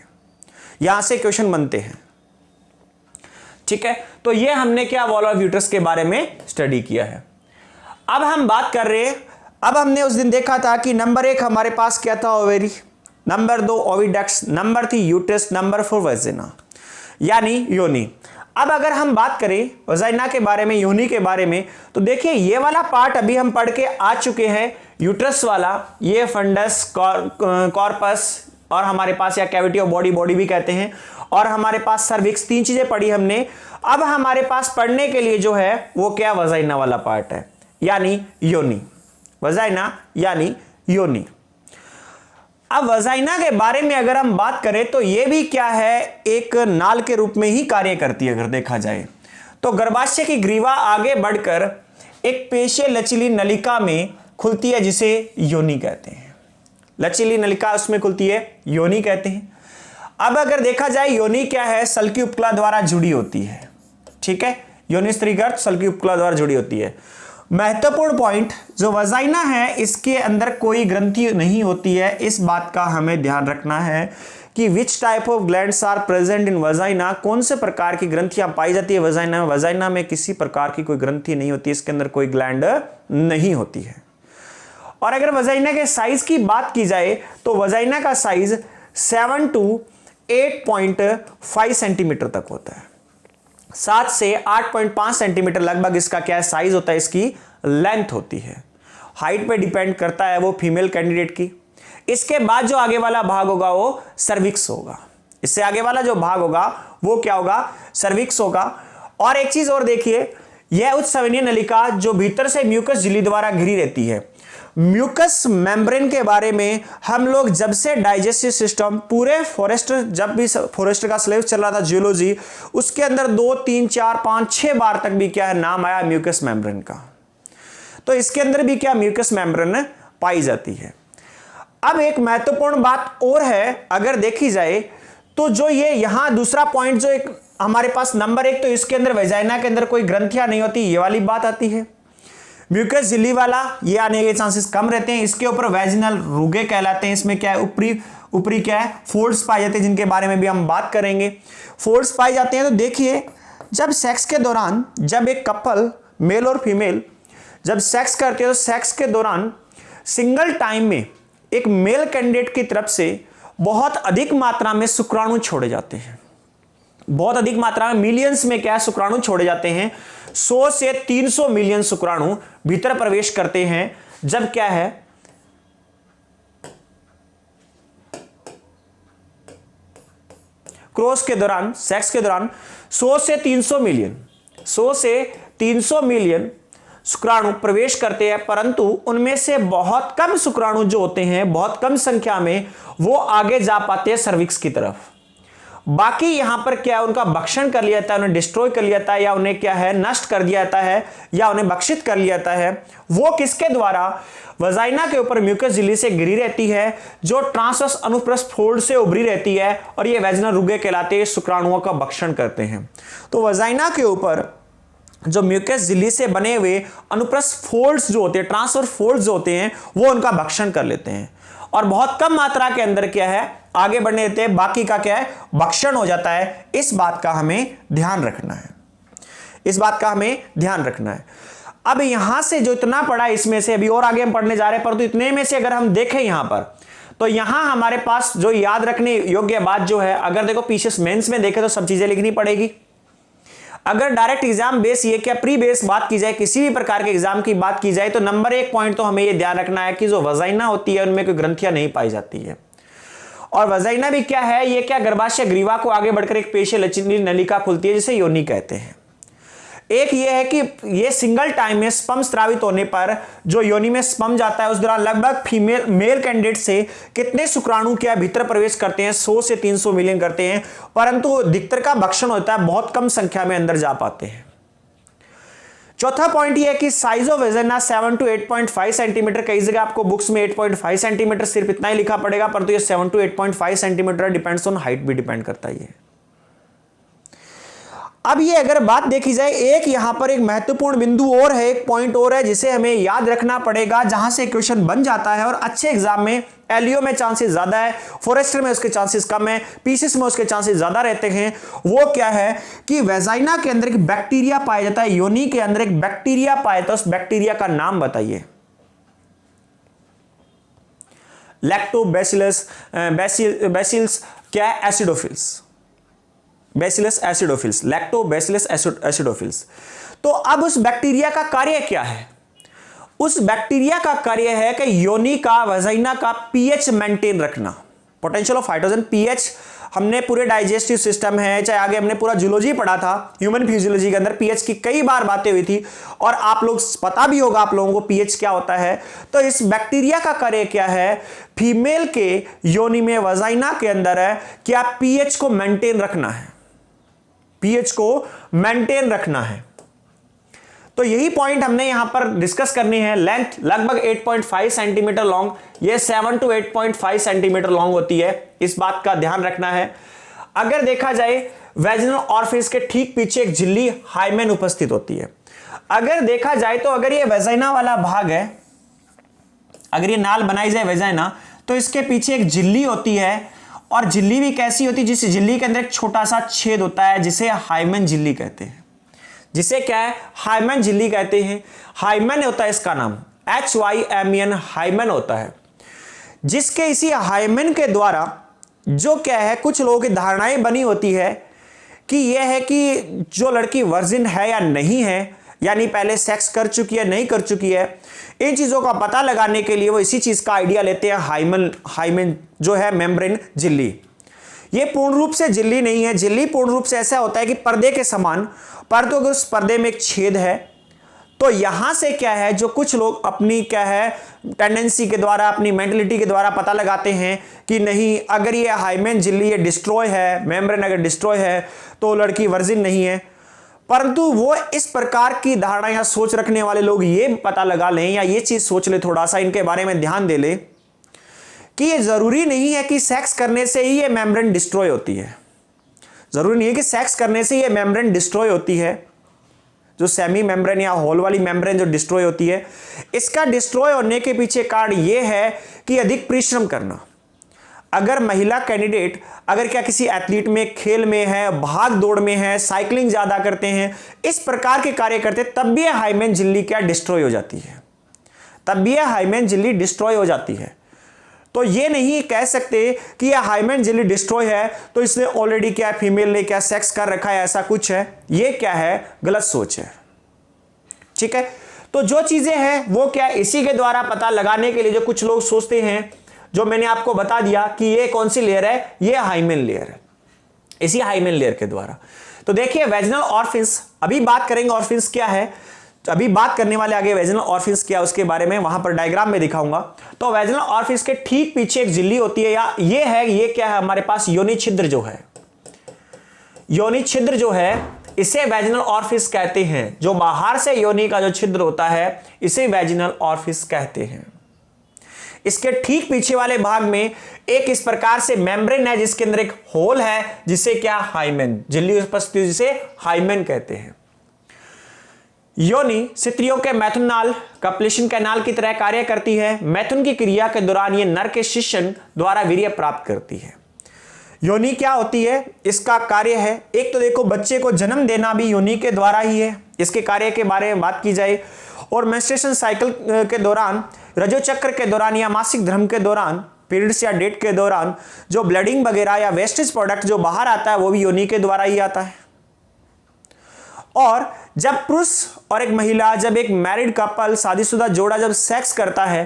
यहां से क्वेश्चन बनते हैं। ठीक है, तो ये हमने क्या वॉल ऑफ यूट्रस के बारे में स्टडी किया है। अब हम बात कर रहे हैं अब हमने उस दिन देखा था कि नंबर 1 हमारे पास क्या था, ovary, number 2 oviducts, number 3 uterus, number 4 vagina यानी योनि। अब अगर हम बात करें वजाइना के बारे में, योनि के बारे में, तो देखिए ये वाला पार्ट अभी हम पढ़ के आ चुके हैं, यूट्रस वाला, ये फंडस, कॉर्पस और हमारे पास या कैविटी ऑफ बॉडी, बॉडी भी कहते हैं, और हमारे पास सर्विक्स, 3 चीजें पढ़ी हमने। अब हमारे पास पढ़ने के लिए जो है वो क्या, वजाइना वाला पार्ट है यानी योनि, वजाइना यानी योनि। अब वजाइना के बारे में अगर हम बात करें तो ये भी क्या है, एक नाल के रूप में ही कार्य करती है। अगर देखा जाए तो गर्भाशय की ग्रीवा आगे बढ़कर एक पेशीय लचीली नलिका में खुलती है जिसे योनि कहते हैं। लचीली नलिका उसमें खुलती है, योनि कहते हैं। अब अगर देखा जाए योनि क्या है, सल्की उपकला द्वारा जुड़ी होती है, ठीक है, योनि स्त्रीगर्भ सल्की उपकला द्वारा जुड़ी होती है। महत्वपूर्ण पॉइंट, जो वजाइना है इसके अंदर कोई ग्रंथि नहीं होती है। इस बात का हमें ध्यान रखना है कि which type of glands are present in vagina, कौन से प्रकार की ग्रंथियां पाई जाती है वजाइना में। वजाइना में किसी प्रकार की कोई ग्रंथि नहीं होती, इसके अंदर कोई ग्लैंड नहीं होती है। और अगर वजाइना के साइज की बात की जाए तो वजाइना का साइज 7 to 8.5 सेंटीमीटर तक होता है। 7 से 8.5 सेंटीमीटर लगभग इसका क्या साइज होता है, इसकी लेंथ होती है। हाइट पे डिपेंड करता है वो फीमेल कैंडिडेट की। इसके बाद जो आगे वाला भाग होगा वो सर्विक्स होगा। इससे आगे वाला जो भाग होगा वो क्या होगा, सर्विक्स होगा। और एक चीज और देखिए, यह उच्च संवहनीय नलिका जो भीतर से म्यूकस झिल्ली द्वारा घिरी रहती है। म्यूकस मेम्ब्रेन के बारे में हम लोग जब से डाइजेस्टिव सिस्टम पूरे फॉरेस्टर, जब भी फॉरेस्टर का सिलेबस चल रहा था जियोलॉजी, उसके अंदर 2, 3, 4, 5, 6 बार तक भी क्या है नाम आया म्यूकस मेम्ब्रेन का। तो इसके अंदर भी क्या म्यूकस मेम्ब्रेन पाई जाती है। अब एक महत्वपूर्ण बात और है, अगर देखी जाए तो जो ये यहां दूसरा पॉइंट जो एक हमारे पास नंबर 1, तो इसके अंदर वेजाइना के अंदर कोई ग्रंथियां नहीं होती, ये वाली बात आती है। म्यूकस झिल्ली वाला ये आने के चांसेस कम रहते हैं। इसके ऊपर वेजिनल रुगे कहलाते हैं। इसमें क्या है, ऊपरी क्या है, फोल्ड्स पाए जाते हैं, जिनके बारे में भी हम बात करेंगे। फोल्ड्स पाए जाते हैं तो देखिए, जब सेक्स के दौरान, जब एक कपल मेल और फीमेल जब सेक्स करते हैं तो सेक्स के दौरान सिंगल टाइम में एक मेल कैंडिडेट की तरफ से बहुत अधिक मात्रा में शुक्राणु छोड़े जाते हैं। बहुत अधिक मात्रा में, मिलियंस में क्या है, शुक्राणु छोड़े जाते हैं। 100 से 300 मिलियन शुक्राणु भीतर प्रवेश करते हैं। जब क्या है, क्रॉस के दौरान, सेक्स के दौरान 100 से 300 मिलियन शुक्राणु प्रवेश करते हैं, परंतु उनमें से बहुत कम शुक्राणु जो होते हैं, बहुत कम संख्या में, वो आगे जा पाते हैं सर्विक्स की तरफ। बाकी यहां पर क्या है, उनका भक्षण कर लिया जाता है, उन्हें डिस्ट्रॉय कर लिया जाता है, या उन्हें क्या है नष्ट कर दिया जाता है, या उन्हें भक्षित कर लिया जाता है। वो किसके द्वारा, वजाइना के ऊपर म्यूकस झिल्ली से घिरी रहती है, जो ट्रांसवर्स अनुप्रस्थ फोल्ड से उभरी रहती है, और ये वेजिनल रुगे कहलाते हैं, शुक्राणुओं का भक्षण करते हैं। तो वजाइना के ऊपर जो म्यूकस झिल्ली से बने हुए अनुप्रस्थ फोल्ड्स जो होते हैं, ट्रांसवर्स फोल्ड्स जो होते हैं, वो उनका भक्षण कर लेते हैं, और बहुत कम मात्रा के अंदर क्या है आगे बढ़ने देते हैं, बाकी का क्या है भक्षण हो जाता है। इस बात का हमें ध्यान रखना है, इस बात का हमें ध्यान रखना है। अब यहां से जो इतना पढ़ा है, इसमें से अभी और आगे हम पढ़ने जा रहे हैं, परंतु इतने में से अगर हम देखें यहां पर, तो यहां हमारे पास जो याद रखने योग्य बात जो है, अगर देखो पीसीएस मेंस में देखें तो सब चीजें लिखनी पड़ेगी। अगर डायरेक्ट एग्जाम बेस ये क्या प्री बेस बात की जाए, किसी भी प्रकार के एग्जाम की बात की जाए, तो नंबर 1 पॉइंट तो हमें ये ध्यान रखना है कि जो वजाइना होती है उनमें कोई ग्रंथियां नहीं पाई जाती है। और वजाइना भी क्या है, ये क्या गर्भाशय ग्रीवा को आगे बढ़कर एक पेशीय लचीली नलिका खुलती है जिसे योनि कहते हैं। एक ये है कि ये सिंगल टाइम में स्पर्म स्रावित होने पर जो योनि में स्पर्म जाता है, उस दौरान लगभग फीमेल मेल कैंडिडेट से कितने शुक्राणु क्या भीतर प्रवेश करते हैं, 100 से 300 मिलियन करते हैं, परंतु अधिकतर का भक्षण होता है, बहुत कम संख्या में अंदर जा पाते हैं। चौथा पॉइंट ये है कि size of vagina 7 to 8.5 centimetre. कई जगह आपको बुक्स में 8.5 सेंटीमीटर सिर्फ इतना ही लिखा पड़ेगा, परंतु ये 7 to 8.5 centimetre depends on height भी डिपेंड करता है। अब ये अगर बात देखी जाए, एक यहां पर एक महत्वपूर्ण बिंदु और है, एक पॉइंट और है जिसे हमें याद रखना पड़ेगा, जहां से क्वेश्चन बन जाता है और अच्छे एग्जाम में एलईओ में चांसेस ज्यादा है, फॉरेस्टर में उसके चांसेस कम है, पीसीएस में उसके चांसेस ज्यादा रहते हैं। वो क्या है कि वेजाइना के अंदर एक बैक्टीरिया पाया जाता है, योनि के अंदर एक बैक्टीरिया पाया जाता है, उस बैक्टीरिया का नाम बताइए। लैक्टोबैसिलस बैसिलस क्या है, acidophils, bacillus acidophils, lactobacillus acidophils. तो अब उस बैक्टीरिया का कार्य क्या है? उस बैक्टीरिया का कार्य है कि योनि का, वजाइना का पीएच मेंटेन रखना। पोटेंशियल ऑफ हाइड्रोजन, पीएच हमने पूरे डाइजेस्टिव सिस्टम है, चाहे आगे हमने पूरा जूलॉजी पढ़ा था, ह्यूमन फिजियोलॉजी के अंदर पीएच की कई बार बातें हुई थी, और आप लोग पता भी होगा आप लोगों को पीएच क्या होता है। तो इस बैक्टीरिया का कार्य क्या है? फीमेल के योनि में, वजाइना के अंदर है, क्या पीएच को मेंटेन रखना है, पीएच को मेंटेन रखना है। तो यही पॉइंट हमने यहां पर डिस्कस करनी है। लेंथ लगभग 8.5 सेंटीमीटर लॉन्ग, ये 7 to 8.5 सेंटीमीटर लॉन्ग होती है, इस बात का ध्यान रखना है। अगर देखा जाए वैजिनल ऑरिफिस के ठीक पीछे एक झिल्ली हाइमेन उपस्थित होती है। अगर देखा जाए तो अगर ये वेजाइना वाला भाग है, अगर ये नाल बनाई जाए वेजाइना, तो इसके पीछे एक झिल्ली होती है, और झिल्ली भी कैसी होती है? जिस झिल्ली के अंदर एक छोटा सा छेद होता है, जिसे हाइमेन झिल्ली कहते हैं, जिसे क्या है, हाइमेन झिल्ली कहते हैं। हाइमेन होता है इसका नाम, HYMEN, हाइमेन होता है, जिसके इसी हाइमेन के द्वारा जो क्या है, कुछ लोगों की धारणाएं बनी होती है कि यह है कि जो लड़की वर्जिन है या नहीं है, यानी पहले सेक्स कर चुकी है नहीं कर चुकी है, इन चीजों का पता लगाने के लिए वो इसी चीज का आइडिया लेते हैं, हाइमेन जो है मेम्ब्रेन झिल्ली। ये पूर्ण रूप से झिल्ली नहीं है, झिल्ली पूर्ण रूप से ऐसा होता है कि पर्दे के समान, परंतु अगर उस पर्दे में एक छेद है, तो यहां से क्या है, जो कुछ लोग अपनी क्या है टेंडेंसी के द्वारा, अपनी मेंटलिटी के द्वारा पता लगाते हैं कि नहीं, अगर ये हाइमेन झिल्ली ये डिस्ट्रॉय है, मेम्ब्रेन अगर डिस्ट्रॉय है तो लड़की वर्जिन नहीं है। परंतु वो इस प्रकार की धारणा या सोच रखने वाले लोग ये पता लगा लें, या ये चीज सोच ले, थोड़ा सा इनके बारे में ध्यान दे ले कि ये जरूरी नहीं है कि सेक्स करने से ही ये मेम्ब्रेन डिस्ट्रॉय होती है। जरूरी नहीं है कि सेक्स करने से ये मेम्ब्रेन डिस्ट्रॉय होती है, जो सेमी मेम्ब्रेन या होल वाली मेम्ब्रेन जो डिस्ट्रॉय होती है। इसका डिस्ट्रॉय होने के पीछे कारण ये है कि अधिक परिश्रम करना। अगर महिला कैंडिडेट, अगर क्या किसी एथलीट में, खेल में है, भाग दौड़ में है, साइकिलिंग ज्यादा करते हैं, इस प्रकार के कार्य करते, तब भी हाइमेन झिल्ली क्या डिस्ट्रॉय हो जाती है, तब भी हाइमेन झिल्ली डिस्ट्रॉय हो जाती है। तो ये नहीं कह सकते कि यह हाइमेन झिल्ली डिस्ट्रॉय है तो इसने ऑलरेडी क्या फीमेल ने क्या सेक्स कर रखा है, ऐसा कुछ है, ये क्या है, गलत सोच है। ठीक है, तो जो चीजें हैं वो क्या इसी के द्वारा पता लगाने के लिए जो कुछ लोग सोचते हैं, जो मैंने आपको बता दिया कि ये कौन सी लेयर है, ये हाइमेन लेयर है, इसी हाइमेन लेयर के द्वारा। तो देखिए वेजिनल ऑरिफिस, अभी बात करेंगे ऑरिफिस क्या है, तो अभी बात करने वाले आगे वेजिनल ऑरिफिस क्या उसके बारे में वहां पर डायग्राम में दिखाऊंगा। तो वेजिनल ऑरिफिस के ठीक पीछे एक झिल्ली होती है, या ये है, ये क्या है हमारे पास, योनि छिद्र जो है, योनि छिद्र जो है इसे वेजिनल ऑरिफिस कहते हैं। जो बाहर से योनि का जो छिद्र होता है इसे वेजिनल ऑरिफिस कहते हैं। इसके ठीक पीछे वाले भाग में एक इस प्रकार से मेम्ब्रेन है, जिसके अंदर एक होल है, जिसे क्या, हाइमेन झिल्ली उपस्थित, जिसे हाइमेन कहते हैं। योनि स्त्रियों के मैथुनल कपलेशन कैनाल की तरह कार्य करती है। मैथुन की क्रिया के दौरान ये नर के शिशन द्वारा वीर्य प्राप्त करती है। योनि क्या होती है, इसका कार्य है, एक तो देखो बच्चे को जन्म देना भी योनि के द्वारा ही है, इसके कार्य के बारे में बात की जाए। और मेंस्ट्रुएशन साइकिल के दौरान, रजो चक्र के दौरान या मासिक धर्म के दौरान, पीरियड्स या डेट के दौरान जो ब्लीडिंग वगैरह या वेस्टेज प्रोडक्ट जो बाहर आता है वो भी योनि के द्वारा ही आता है। और जब पुरुष और एक महिला, जब एक मैरिड कपल, शादीशुदा जोड़ा जब सेक्स करता है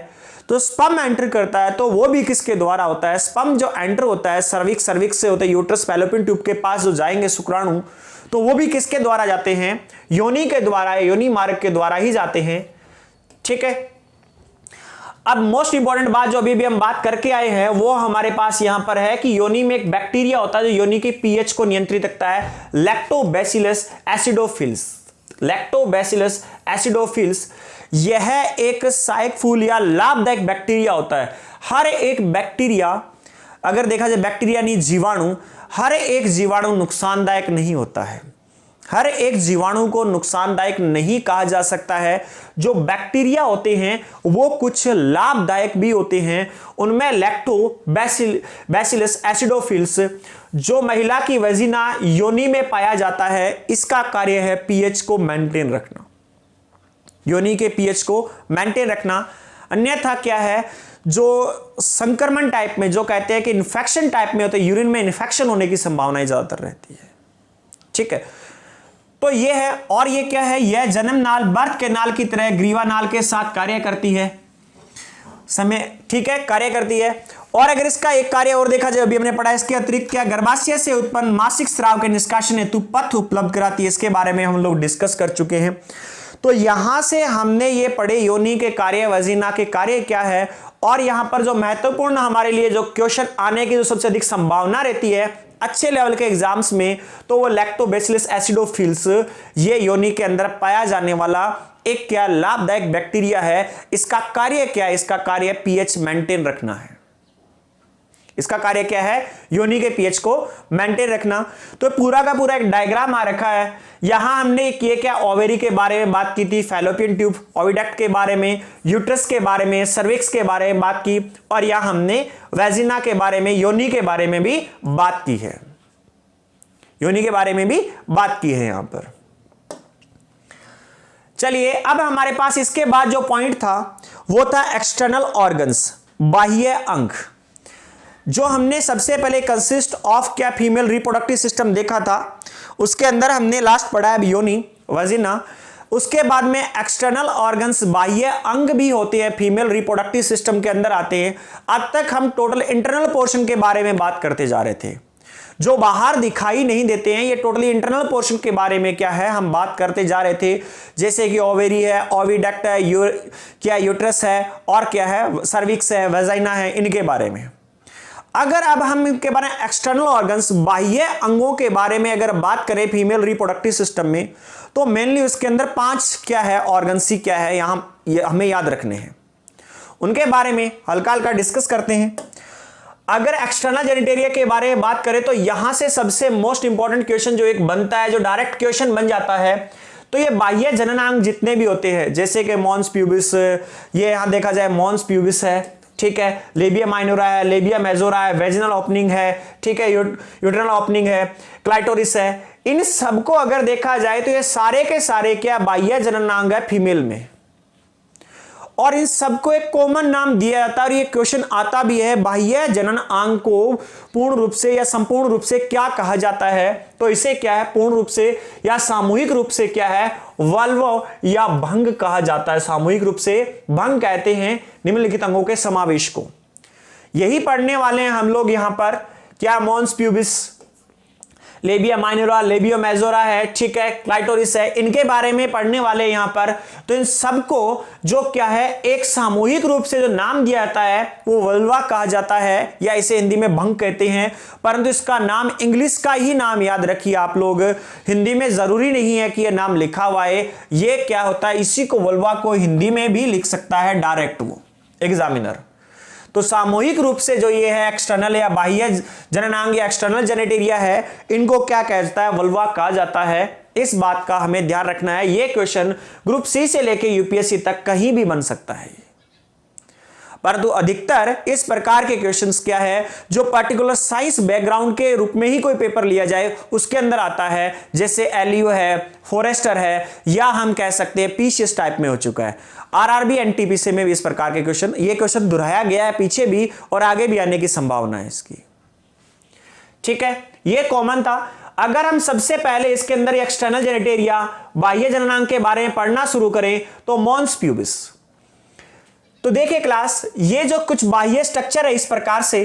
तो स्पर्म एंटर करता है, तो वो भी किसके द्वारा होता है, स्पर्म जो एंटर होता है सर्विक्स से होता है, यूट्रस फैलोपियन ट्यूब के पास जो जाएंगे शुक्राणु, तो वो भी किसके द्वारा जाते हैं, योनि के द्वारा, योनि मार्ग के द्वारा ही जाते हैं। ठीक है, अब मोस्ट इंपॉर्टेंट बात जो अभी भी हम बात करके आए हैं वो हमारे पास यहां पर है कि योनि में एक बैक्टीरिया होता है जो योनि के पीएच को नियंत्रित रखता है, लैक्टोबैसिलस एसिडोफिल्स। लैक्टोबैसिलस एसिडोफिल्स यह एक सहायक फूल या लाभदायक बैक्टीरिया होता है। हर एक बैक्टीरिया, अगर देखा जाए बैक्टीरिया नहीं जीवाणु, हर एक जीवाणु नुकसानदायक नहीं होता है, हर एक जीवाणु को नुकसानदायक नहीं कहा जा सकता है। जो बैक्टीरिया होते हैं वो कुछ लाभदायक भी होते हैं। उनमें लैक्टोबैसिलस एसिडोफिल्स जो महिला की वजीना योनि में पाया जाता है, इसका कार्य है पीएच को मेंटेन रखना, योनि के पीएच को मेंटेन रखना। अन्यथा क्या है, जो संक्रमण टाइप में, जो कहते हैं कि इन्फेक्शन टाइप में होते हैं, यूरिन में इन्फेक्शन होने की संभावना ज़्यादातर रहती है। ठीक है, तो ये है। और ये क्या है, यह जन्म नाल बर्थ के नाल की तरह ग्रीवा नाल के साथ कार्य करती है समय, ठीक है, कार्य करती है। और अगर इसका एक कार्य और देखा जाए, अभी हमने पढ़ा, इसके अतिरिक्त क्या गर्भाशय से उत्पन्न मासिक स्राव के निष्कासन हेतु पथ उपलब्ध कराती है। इसके बारे में हम लोग डिस्कस कर चुके हैं। तो यहां से हमने ये पढ़े योनि के कार्य, वजीना के कार्य क्या है, और यहां पर जो महत्वपूर्ण हमारे लिए जो क्वेश्चन आने की जो सबसे अधिक संभावना रहती है अच्छे लेवल के एग्जाम्स में, तो वो लैक्टोबैसिलस एसिडोफिल्स, ये योनि के अंदर पाया जाने वाला एक क्या लाभदायक बैक्टीरिया है। इसका कार्य क्या है, इसका कार्य पीएच मेंटेन रखना है। इसका कार्य क्या है, योनि के पीएच को मेंटेन रखना। तो पूरा का पूरा एक डायग्राम आ रखा है। यहां हमने किए क्या, ओवेरी के बारे में बात की थी, फैलोपियन ट्यूब, ओविडक्ट के बारे में, यूट्रस के बारे में, सर्विक्स के बारे में बात की, और यहां हमने वेजिना के बारे में, योनि के बारे में भी बात की है। योनि के बारे में भी बात की है यहां पर। चलिए, अब हमारे पास इसके बाद जो पॉइंट था वो था एक्सटर्नल ऑर्गन्स, बाह्य अंग, जो हमने सबसे पहले कंसिस्ट ऑफ क्या फीमेल रिप्रोडक्टिव सिस्टम देखा था। उसके अंदर हमने लास्ट पढ़ा है योनि, वजिना। उसके बाद में एक्सटर्नल ऑर्गन्स, बाह्य अंग भी होते हैं, फीमेल रिप्रोडक्टिव सिस्टम के अंदर आते हैं। अब तक हम टोटल इंटरनल पोर्शन के बारे में बात करते जा रहे थे, जो बाहर दिखाई नहीं देते हैं। ये टोटली इंटरनल पोर्शन के बारे में क्या है, हम बात करते जा रहे थे, जैसे कि ओवेरी है, ओविडक्ट है, क्या यूट्रस है, और क्या है, सर्विक्स है, वेजाइना है, इनके बारे में। अगर अब हम इनके बारे में एक्सटर्नल ऑर्गन्स, बाह्य अंगों के बारे में अगर बात करें फीमेल रिप्रोडक्टिव सिस्टम में, तो मेनली उसके अंदर 5 क्या है, ऑर्गन्स ही क्या है, यहां हमें याद रखने हैं। उनके बारे में हल्का हल्का डिस्कस करते हैं। अगर एक्सटर्नल जेनिटेरिया के बारे में बात करें, तो यहां से सबसे मोस्ट इंपॉर्टेंट क्वेश्चन जो एक बनता है, जो डायरेक्ट क्वेश्चन बन जाता है, तो ये बाह्य जननांग जितने भी होते हैं, जैसे कि मॉन्स प्यूबिस, ये यहां देखा जाए मॉन्स प्यूबिस है, ठीक है, लेबिया माइनोरा है, लेबिया मेजोरा है, वेजिनल ओपनिंग है, ठीक है, यूट्रनल ओपनिंग है, क्लाइटोरिस है। इन सबको अगर देखा जाए तो ये सारे के सारे क्या बाह्य जननांग है फीमेल में, और इन सबको एक कॉमन नाम दिया जाता है। और ये क्वेश्चन आता भी है, बाह्य जनन अंग को पूर्ण रूप से या संपूर्ण रूप से क्या कहा जाता है, तो इसे क्या है, पूर्ण रूप से या सामूहिक रूप से क्या है, वल्व या भंग कहा जाता है। सामूहिक रूप से भंग कहते हैं निम्नलिखित अंगों के समावेश को। यही पढ़ने वाले हैं हम लोग यहां पर, क्या mons pubis, labia minora, labia majora है, ठीक है, क्लाइटोरिस है, इनके बारे में पढ़ने वाले यहां पर। तो इन सबको जो क्या है, एक सामूहिक रूप से जो नाम दिया जाता है वो वल्वा कहा जाता है, या इसे हिंदी में भंग कहते हैं। परंतु इसका नाम इंग्लिश का ही नाम याद रखिए आप लोग, हिंदी में जरूरी नहीं है कि यह नाम लिखा हुआ है। ये क्या होता है, इसी को वल्वा को हिंदी में भी लिख सकता है डायरेक्ट वो एग्जामिनर। तो सामूहिक रूप से जो ये है एक्सटर्नल या बाह्य जननांग या एक्सटर्नल जेनेटेरिया है, इनको क्या कहता है, वल्वा कहा जाता है। इस बात का हमें ध्यान रखना है। ये क्वेश्चन ग्रुप सी से लेके यूपीएससी तक कहीं भी बन सकता है, परंतु अधिकतर इस प्रकार के क्वेश्चंस क्या है, जो पर्टिकुलर साइंस बैकग्राउंड के रूप में ही कोई पेपर लिया जाए उसके अंदर आता है, जैसे एलयू है, फॉरेस्टर है, या हम कह सकते हैं पीसीएस टाइप में हो चुका है। आरआरबी एनटीपीसी में भी इस प्रकार के क्वेश्चन, ये क्वेश्चन दोहराया गया है पीछे भी और आगे भी आने की संभावना है इसकी, ठीक है, ये कॉमन था। अगर हम सबसे पहले इसके अंदर एक्सटर्नल जेनेटेरिया, बाह्य जननांग के बारे में पढ़ना शुरू करें, तो मॉन्स प्यूबिस, तो देखिए क्लास, ये जो कुछ बाह्य स्ट्रक्चर है इस प्रकार से,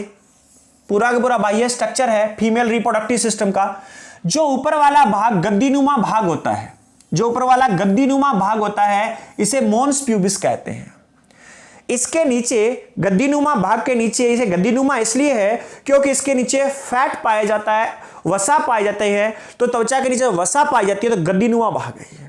पूरा का पूरा बाह्य स्ट्रक्चर है फीमेल रिप्रोडक्टिव सिस्टम का। जो ऊपर वाला भाग गद्दीनुमा भाग होता है, जो ऊपर वाला गद्दीनुमा भाग होता है, इसे मॉन्स प्यूबिस कहते हैं। इसके नीचे गद्दीनुमा भाग के नीचे, इसे गद्दीनुमा इसलिए है क्योंकि इसके नीचे फैट पाया जाता है, वसा पाए जाते हैं। तो त्वचा के नीचे वसा पाई जाती है, तो गद्दीनुमा भाग है,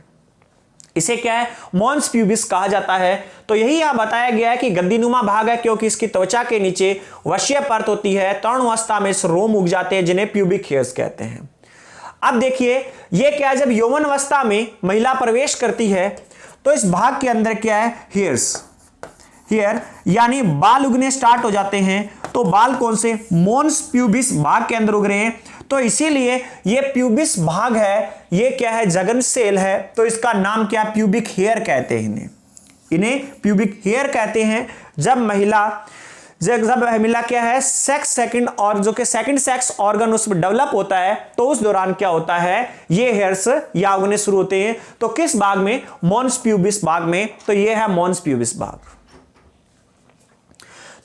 इसे क्या है, मॉन्स प्यूबिस कहा जाता है। तो यही यहां बताया गया है कि गद्दीनुमा भाग है क्योंकि इसकी त्वचा के नीचे वशीय परत होती है। तरुणावस्था में रोम उग जाते हैं जिन्हें प्यूबिक हेयर्स कहते हैं। अब देखिए ये क्या है, जब यौवन अवस्था में महिला प्रवेश करती है तो इस भाग के अंदर क्या है, हेयर यानी बाल उगने स्टार्ट हो जाते हैं। तो बाल कौन से, मॉन्स प्यूबिस भाग के अंदर उग रहे हैं। तो इसीलिए ये प्यूबिस भाग है, ये क्या है, जगन सेल है। तो इसका नाम क्या, प्यूबिक हेयर कहते हैं इन्हें प्यूबिक हेयर कहते हैं। जब महिला जब मिला क्या है सेक्स सेकंड, और जो कि सेकंड सेक्स ऑर्गन उसमें डेवलप होता है, तो उस दौरान क्या होता है, ये हेयर्स या उगने शुरू होते हैं। तो किस भाग में, मॉन्स प्यूबिस भाग में। तो ये है मॉन्स प्यूबिस भाग।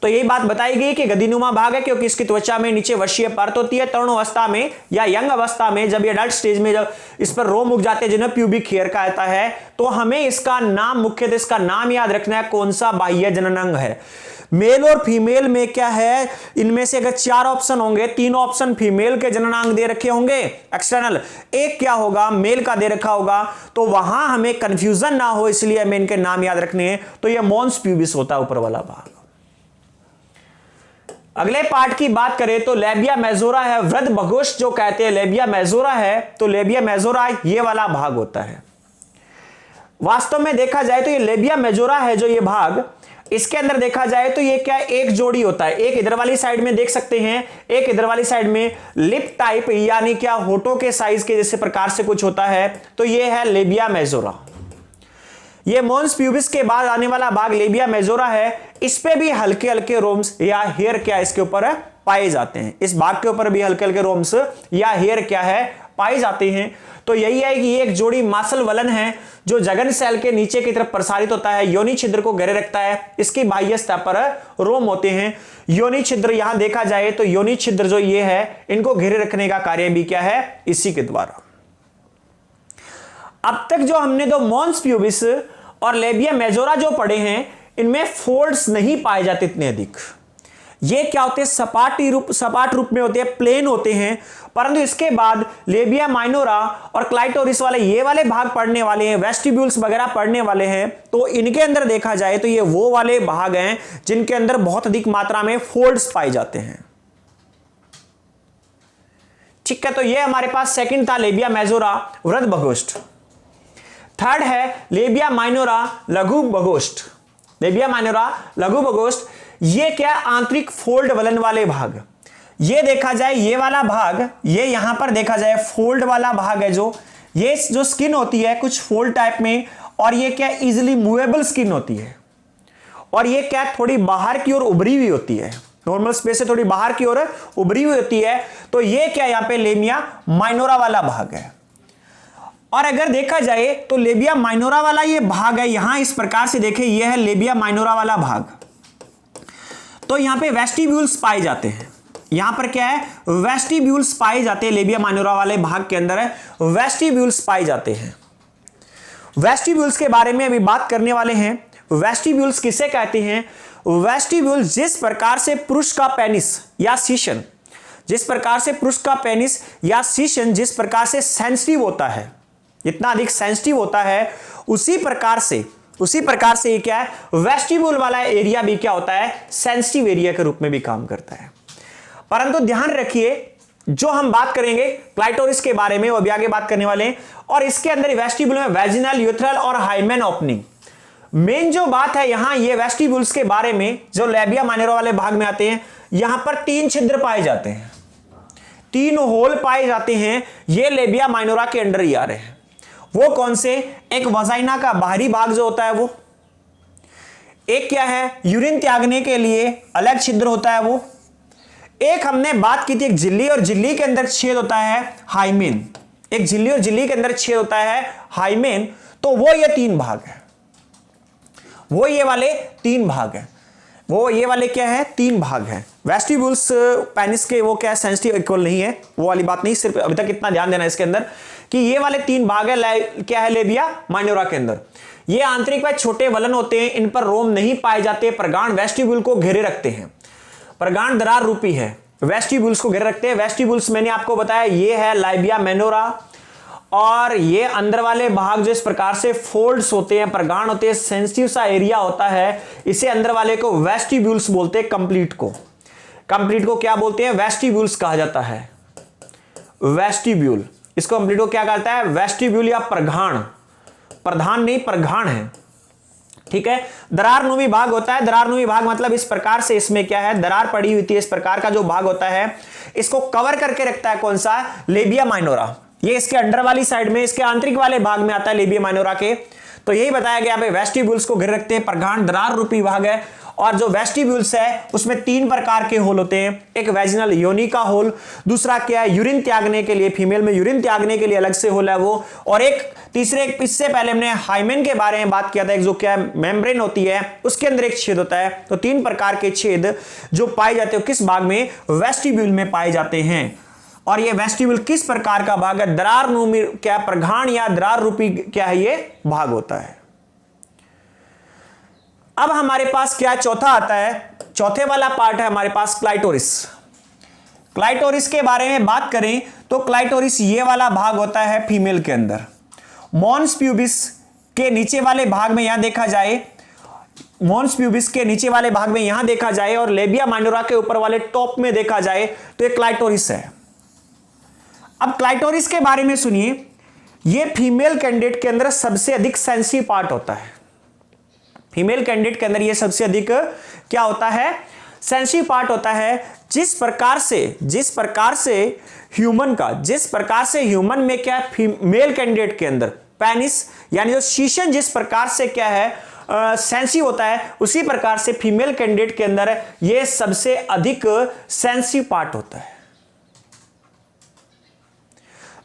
तो यही बात बताई गई कि गद्दीनुमा भाग है क्योंकि इसकी त्वचा में नीचे वशीय परत होती है। तरुण अवस्था में या यंग अवस्था में, जब ये अडल्ट स्टेज में जब इस पर रोम उग जाते हैं जिन्हें प्यूबिक हेयर कहता है, तो हमें इसका नाम, मुख्यतः इसका नाम याद रखना है, कौन सा बाह्य जनन अंग है। मेल और फीमेल में क्या है, इनमें से अगर 4 ऑप्शन होंगे, 3 ऑप्शन फीमेल के जननांग दे रखे होंगे एक्सटर्नल, एक क्या होगा, मेल का दे रखा होगा। तो वहां हमें कंफ्यूजन ना हो, इसलिए हमें इनके नाम याद रखने हैं। तो यह मॉन्स प्यूबिस होता है, ऊपर वाला भाग। अगले पार्ट की बात करें तो लेबिया मेजोरा है, वृद्ध बगोश जो कहते हैं लेबिया मेजोरा है। तो लेबिया मेजोरा ये वाला भाग होता है। वास्तव में देखा जाए तो ये लेबिया मेजोरा है जो ये भाग, इसके अंदर देखा जाए तो ये क्या, एक जोड़ी होता है। एक इधर वाली साइड में देख सकते हैं, एक इधर वाली साइड में लिप टाइप, यानी क्या होठों के साइज के जैसे प्रकार से कुछ होता है। तो ये है लेबिया मेजोरा। ये मॉन्स प्यूबिस के बाद आने वाला भाग लेबिया मेजोरा है। इस पे भी हल्के हल्के रोम्स या हेयर क्या इसके ऊपर पाए जाते हैं। इस भाग के ऊपर भी हल्के हल्के रोम्स या हेयर क्या है पाए जाते हैं। तो यही है कि एक जोड़ी मासल वलन है जो जगन सेल के नीचे की तरफ प्रसारित होता है, योनि छिद्र को घेरे रखता है। इसकी बाह्य सतह पर रोम होते हैं। योनि छिद्र यहां देखा जाए तो योनि छिद्र जो ये है, इनको घेरे रखने का कार्य भी क्या है, इसी के द्वारा। अब तक जो हमने दो मॉन्स प्यूबिस और लेबिया मेजोरा जो पढ़े हैं, इनमें फोल्ड्स नहीं पाए जाते इतने अधिक। ये क्या होते हैं, सपाट रूप में होते हैं, प्लेन होते हैं। परंतु इसके बाद लेबिया माइनोरा और क्लाइटोरिस वाले ये वाले भाग पढ़ने वाले हैं, वेस्टिब्यूल्स वगैरह पढ़ने वाले हैं। तो इनके अंदर देखा जाए तो ये वो वाले भाग हैं जिनके अंदर बहुत अधिक मात्रा में फोल्ड्स पाए जाते हैं। ठीक है, तो ये हमारे पास सेकंड था लेबिया मेजोरा, वृद्ध बगोष्ठ। थर्ड है लेबिया माइनोरा, लघु बगोष्ठ। लेबिया माइनोरा, लघु बगोष्ठ, ये क्या, आंतरिक फोल्ड वलन वाले भाग। ये देखा जाए ये वाला भाग, ये यहां पर देखा जाए फोल्ड वाला भाग है, ये जो स्किन होती है कुछ फोल्ड टाइप में, और ये क्या इजीली मूवेबल स्किन होती है, और ये क्या थोड़ी बाहर की ओर उभरी हुई होती है, नॉर्मल स्पेस से थोड़ी बाहर की ओर उभरी हुई होती है। तो ये क्या यहां पे लेबिया माइनोरा वाला भाग है। और अगर देखा जाए तो लेबिया माइनोरा वाला ये भाग है, यहां इस प्रकार से देखें, यह है लेबिया माइनोरा वाला भाग। तो यहां पे वेस्टिब्यूल्स पाए जाते हैं। यहां पर क्या है, वेस्टिब्यूल्स पाए जाते हैं। लेबिया माइनोरा वाले भाग के अंदर है वेस्टिब्यूल्स पाए जाते हैं। वेस्टिब्यूल्स के बारे में अभी बात करने वाले हैं। वेस्टिब्यूल्स किसे कहते हैं? वेस्टिब्यूल जिस प्रकार से पुरुष का पेनिस या सीशन, जिस प्रकार से पुरुष का पेनिस या सीशन जिस प्रकार से सेंसिटिव होता है, इतना अधिक सेंसिटिव होता है, उसी प्रकार से ये क्या है, वेस्टिब्यूल वाला एरिया भी क्या होता है, सेंसिटिव एरिया के रूप में भी काम करता है। परंतु ध्यान रखिए, जो हम बात करेंगे क्लाइटोरिस के बारे में वो अभी आगे बात करने वाले हैं, और इसके अंदर वेस्टिब्यूल में वेजिनल, यूथ्रल और हाइमेन ओपनिंग। मेन जो बात है यहां ये वेस्टिब्यूल्स के बारे में, जो लेबिया माइनोरा वाले भाग में आते हैं, यहां पर 3 छिद्र पाए जाते हैं, 3 होल पाए जाते हैं। ये लेबिया माइनोरा के अंडर ही आ रहे हैं। वो कौन से? एक वजाइना का बाहरी भाग जो होता है वो, एक क्या है यूरिन त्यागने के लिए अलग छिद्र होता है वो, एक हमने बात की थी एक झिल्ली, और झिल्ली के अंदर छेद होता है हाइमेन, एक झिल्ली और झिल्ली के अंदर छेद होता है हाइमेन। तो वो ये 3 भाग है, वो ये वाले 3 भाग है, वो ये वाले क्या है 3 भाग है। वेस्टिब्यूल्स पेनिस के वो क्या है सेंसिटिव इक्वल नहीं है, वो वाली बात नहीं, सिर्फ अभी तक इतना ध्यान देना है इसके अंदर कि ये वाले 3 भाग है क्या है लेबिया माइनोरा के अंदर। ये आंतरिक व छोटे वलन होते हैं, इन पर रोम नहीं पाए जाते। प्रगांड वेस्टिब्यूल को घेरे रखते हैं, प्रगांड दरार रूपी है, वेस्टिब्यूल्स को घेरे रखते हैं। वेस्टिब्यूल्स मैंने आपको बताया ये है लेबिया माइनोरा, और ये अंदर वाले भाग जो इस प्रकार से फोल्ड्स होते हैं, प्रगांड होते हैं, सेंसिटिव सा एरिया होता है, इसे अंदर वाले को वेस्टिब्यूल्स बोलते हैं। कंप्लीट को क्या बोलते हैं? वेस्टिब्यूल्स कहा जाता है, वेस्टिब्यूल। इसको कंप्लीट को क्या कहता है? वेस्टिब्यूल या प्रगांड, प्रधान नहीं प्रगांड है, ठीक है। दरारनुमी भाग होता है, दरारनुमी भाग मतलब इस प्रकार से इसमें क्या है दरार पड़ी हुई थी, इस प्रकार का जो भाग होता है इसको कवर करके रखता है कौन सा? Labia minora. ये इसके अंडर वाली साइड में, इसके आंतरिक वाले भाग में आता है लेबिया माइनोरा के। तो यही बताया गया भाई वेस्टिब्यूल्स को घेरे रखते हैं प्रगाढ़ दरार रूपी भाग है। और जो वेस्टिब्यूल्स है उसमें 3 प्रकार के होल होते हैं, एक वेजिनल योनि का होल, दूसरा क्या है यूरिन त्यागने के लिए, फीमेल में यूरिन त्यागने के लिए अलग से होल है वो, और एक तीसरे इससे पहले हमने हाइमेन के बारे में बात किया था, एक जो क्या मेम्ब्रेन होती है उसके अंदर एक छेद होता है। तो 3 प्रकार के छेद जो पाए जाते हैं किस भाग में, वेस्टिब्यूल में पाए जाते हैं। और ये वेस्टिब्यूल किस प्रकार का भाग है, दरार रूपी क्या प्रगाढ़ या दरार रूपी क्या है ये भाग होता है। अब हमारे पास क्या चौथा आता है, चौथे वाला पार्ट है हमारे पास क्लाइटोरिस। क्लाइटोरिस के बारे में बात करें तो क्लाइटोरिस ये वाला भाग होता है फीमेल के अंदर। मॉन्स प्यूबिस के नीचे वाले भाग में यहां देखा जाए, मॉन्स प्यूबिस के नीचे वाले भाग में यहां देखा जाए और लेबिया माइनोरा के ऊपर वाले टॉप में देखा जाए तो ये क्लाइटोरिस है। अब क्लाइटोरिस के बारे में सुनिए, ये फीमेल कैंडिडेट के अंदर सबसे अधिक सेंसिटिव पार्ट होता है। फीमेल कैंडिडेट के अंदर ये सबसे अधिक क्या होता है, सेंसिटिव पार्ट होता है। जिस प्रकार से ह्यूमन में क्या फीमेल कैंडिडेट के अंदर पेनिस यानी जो शीशन जिस प्रकार से क्या है सेंसिटिव होता है, उसी प्रकार से फीमेल कैंडिडेट के अंदर ये सबसे अधिक सेंसिटिव पार्ट होता है।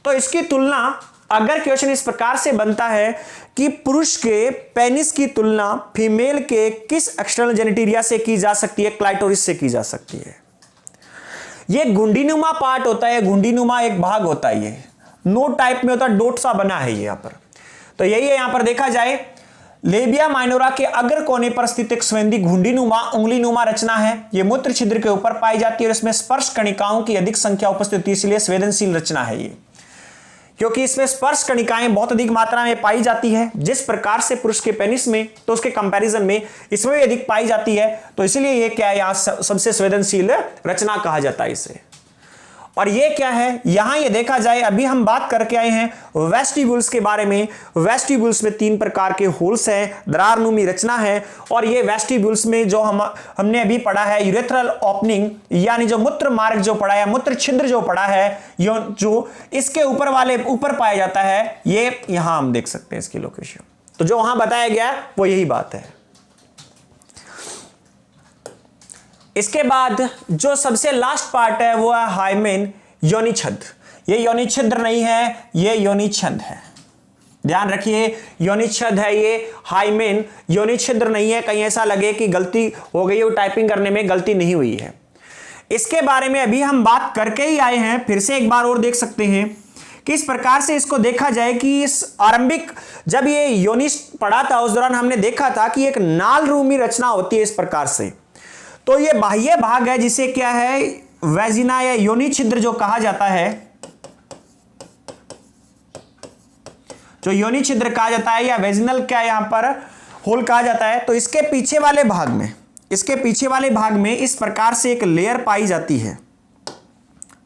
तो इसकी तुलना अगर क्वेश्चन इस प्रकार से बनता है कि पुरुष के पेनिस की तुलना फीमेल के किस एक्सटर्नल जेनिटेरिया से की जा सकती है, क्लाइटोरिस से की जा सकती है। यह गुंडीनुमा पार्ट होता है, गुंडीनुमा एक भाग होता है, ये नोट टाइप में होता है, डोट सा बना है ये यहां पर। तो यही है, यहां पर देखा जाए लेबिया माइनोरा के अग्र कोने पर स्थित एक स्वेंदी घुंडीनुमा उंगलीनुमा रचना है। यह मूत्र छिद्र के ऊपर पाई जाती है और इसमें स्पर्श कणिकाओं की अधिक संख्या उपस्थित होती है, इसलिए संवेदनशील रचना है ये, क्योंकि इसमें स्पर्श कणिकाएं बहुत अधिक मात्रा में पाई जाती है। जिस प्रकार से पुरुष के पेनिस में तो उसके कंपैरिजन में इसमें भी अधिक पाई जाती है, तो इसलिए ये क्या है, यहां सबसे संवेदनशील रचना कहा जाता है इसे। और ये क्या है, यहां ये देखा जाए, अभी हम बात करके आए हैं वेस्टिब्यूल्स के बारे में। वेस्टिब्यूल्स में 3 प्रकार के होल्स हैं, दरारनुमी रचना है। और ये वेस्टिब्यूल्स में जो हमने अभी पढ़ा है यूरेथ्रल ओपनिंग यानी जो मूत्र मार्ग जो पढ़ा है, मूत्र छिद्र जो पढ़ा है, जो इसके ऊपर पाया जाता है, ये यहां हम देख सकते हैं इसकी लोकेशन। तो जो वहां बताया गया वो यही बात है। इसके बाद जो सबसे लास्ट पार्ट है वो है हाइमेन योनि छिद्र। ये योनि छिद्र नहीं है, ये योनि छंद है, ध्यान रखिए, योनि छंद है ये, हाइमेन योनि छिद्र नहीं है। कहीं ऐसा लगे कि गलती हो गई है, टाइपिंग करने में गलती नहीं हुई है। इसके बारे में अभी हम बात करके ही आए हैं, फिर से एक बार और देख सकते हैं कि इस प्रकार से इसको देखा जाए कि इस आरंभिक जब ये योनि पढ़ा था उस दौरान हमने देखा था कि एक नाल रूमी रचना होती है इस प्रकार से। तो ये बाह्य भाग है जिसे क्या है वेजिना या योनि छिद्र जो कहा जाता है, जो योनि छिद्र कहा जाता है या वेजिनल क्या यहां पर होल कहा जाता है। तो इसके पीछे वाले भाग में इस प्रकार से एक लेयर पाई जाती है,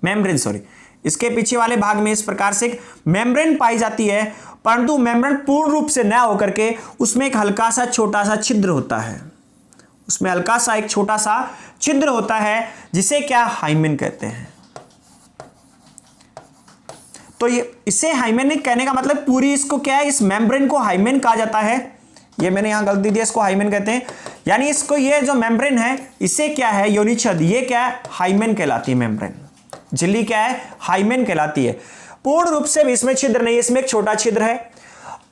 मेम्ब्रेन, इसके पीछे वाले भाग में इस प्रकार से एक मेम्ब्रेन पाई जाती है, परंतु मेम्ब्रेन पूर्ण रूप से न होकर के उसमें एक हल्का सा छोटा सा छिद्र होता है, उसमें हल्का सा एक छोटा सा छिद्र होता है जिसे क्या हाइमेन कहते हैं। तो ये इसे हाइमेन कहने का मतलब पूरी इसको क्या है, इस मेम्ब्रेन को हाइमेन कहा जाता है। ये मैंने यहां गलती दी, इसको हाइमेन कहते हैं, यानी इसको ये जो मेम्ब्रेन है इसे क्या है योनि छिद्र, ये क्या है हाइमेन कहलाती है। मेम्ब्रेन झिल्ली क्या है, हाइमेन कहलाती है। पूर्ण रूप से भी इसमें छिद्र नहीं है, इसमें एक छोटा छिद्र है।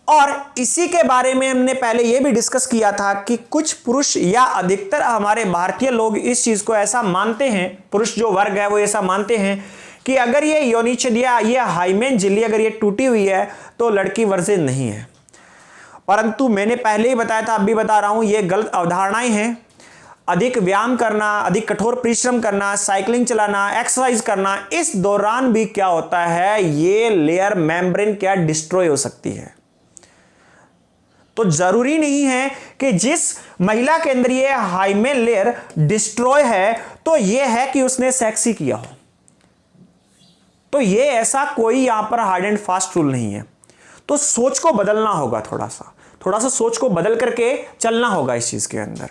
और इसी के बारे में हमने पहले यह भी डिस्कस किया था कि कुछ पुरुष या अधिकतर हमारे भारतीय लोग इस चीज को ऐसा मानते हैं, पुरुष जो वर्ग है वो ऐसा मानते हैं कि अगर ये योनि छिद्र या ये हाइमेन झिल्ली अगर ये टूटी हुई है तो लड़की वर्जिन नहीं है। परंतु मैंने पहले ही बताया था, अब भी बता रहा हूं, ये गलत अवधारणाएं हैं। अधिक व्यायाम करना, अधिक कठोर परिश्रम करना, साइकिलिंग चलाना, एक्सरसाइज करना, इस दौरान भी क्या होता है, ये लेयर मेम्ब्रेन क्या डिस्ट्रॉय हो सकती है। तो जरूरी नहीं है कि जिस महिला के अंदर ये हाइमेन लेयर डिस्ट्रॉय है तो ये है कि उसने सेक्स ही किया हो। तो ये ऐसा कोई यहां पर हार्ड एंड फास्ट रूल नहीं है। तो सोच को बदलना होगा, थोड़ा सा सोच को बदल करके चलना होगा इस चीज के अंदर।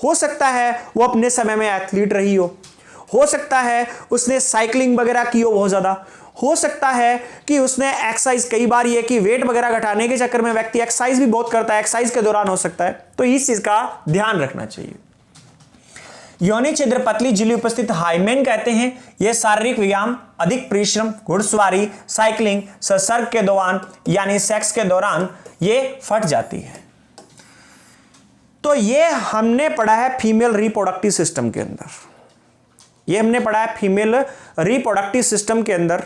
हो सकता है वो अपने समय में एथलीट रही हो सकता है उसने साइकिलिंग वगैरह की हो बहुत ज्यादा, हो सकता है कि उसने एक्सरसाइज, कई बार ये कि वेट वगैरह घटाने के चक्कर में व्यक्ति एक्सरसाइज भी बहुत करता है, एक्सरसाइज के दौरान हो सकता है, तो इस चीज का ध्यान रखना चाहिए। योनि छिद्र पतली झिल्ली उपस्थित हाइमेन कहते हैं यह शारीरिक व्यायाम, अधिक परिश्रम, घुड़सवारी, साइकिलिंग, संसर्ग के दौरान यानी सेक्स के दौरान ये फट जाती है। तो ये हमने पढ़ा है फीमेल रिप्रोडक्टिव सिस्टम के अंदर, ये हमने पढ़ा है फीमेल रिप्रोडक्टिव सिस्टम के अंदर।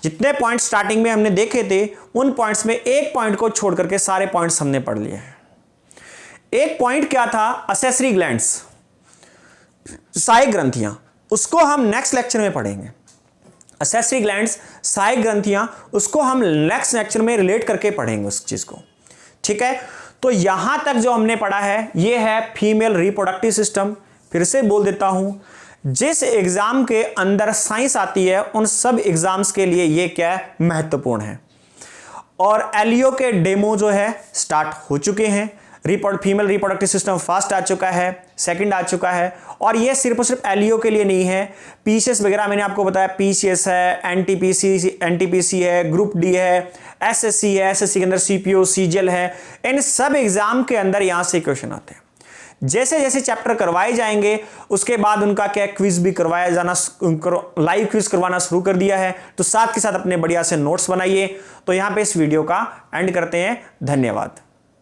जितने पॉइंट स्टार्टिंग में हमने देखे थे उन पॉइंट्स में एक पॉइंट को छोड़ करके सारे पॉइंट्स हमने पढ़ लिए हैं। एक पॉइंट क्या था, असेसरी ग्लैंड्स, सहायक ग्रंथियां, उसको हम नेक्स्ट लेक्चर में पढ़ेंगे। असेसरी ग्लैंड्स, सहायक ग्रंथियां, उसको हम नेक्स्ट लेक्चर में रिलेट करके पढ़ेंगे उस चीज को, ठीक है। तो यहां तक जो हमने पढ़ा है ये है फीमेल रिप्रोडक्टिव सिस्टम। फिर से बोल देता हूं, जिस एग्जाम के अंदर साइंस आती है उन सब एग्जाम्स के लिए ये क्या महत्वपूर्ण है। और एलियो के डेमो जो है स्टार्ट हो चुके हैं। फीमेल रिप्रोडक्टिव सिस्टम फर्स्ट आ चुका है, सेकंड आ चुका है, और ये सिर्फ और सिर्फ एलियो के लिए नहीं है। पीसीएस वगैरह मैंने आपको बताया, पीसीएस है, एनटीपीसी है, ग्रुप डी है, एसएससी है, एसएससी के अंदर सीपीओ, सीजीएल है, इन सब एग्जाम के अंदर यहां से क्वेश्चन आते हैं। जैसे जैसे चैप्टर करवाए जाएंगे उसके बाद उनका क्या क्विज भी करवाया जाना, लाइव क्विज करवाना शुरू कर दिया है। तो साथ के साथ अपने बढ़िया से नोट्स बनाइए। तो यहां पे इस वीडियो का एंड करते हैं। धन्यवाद।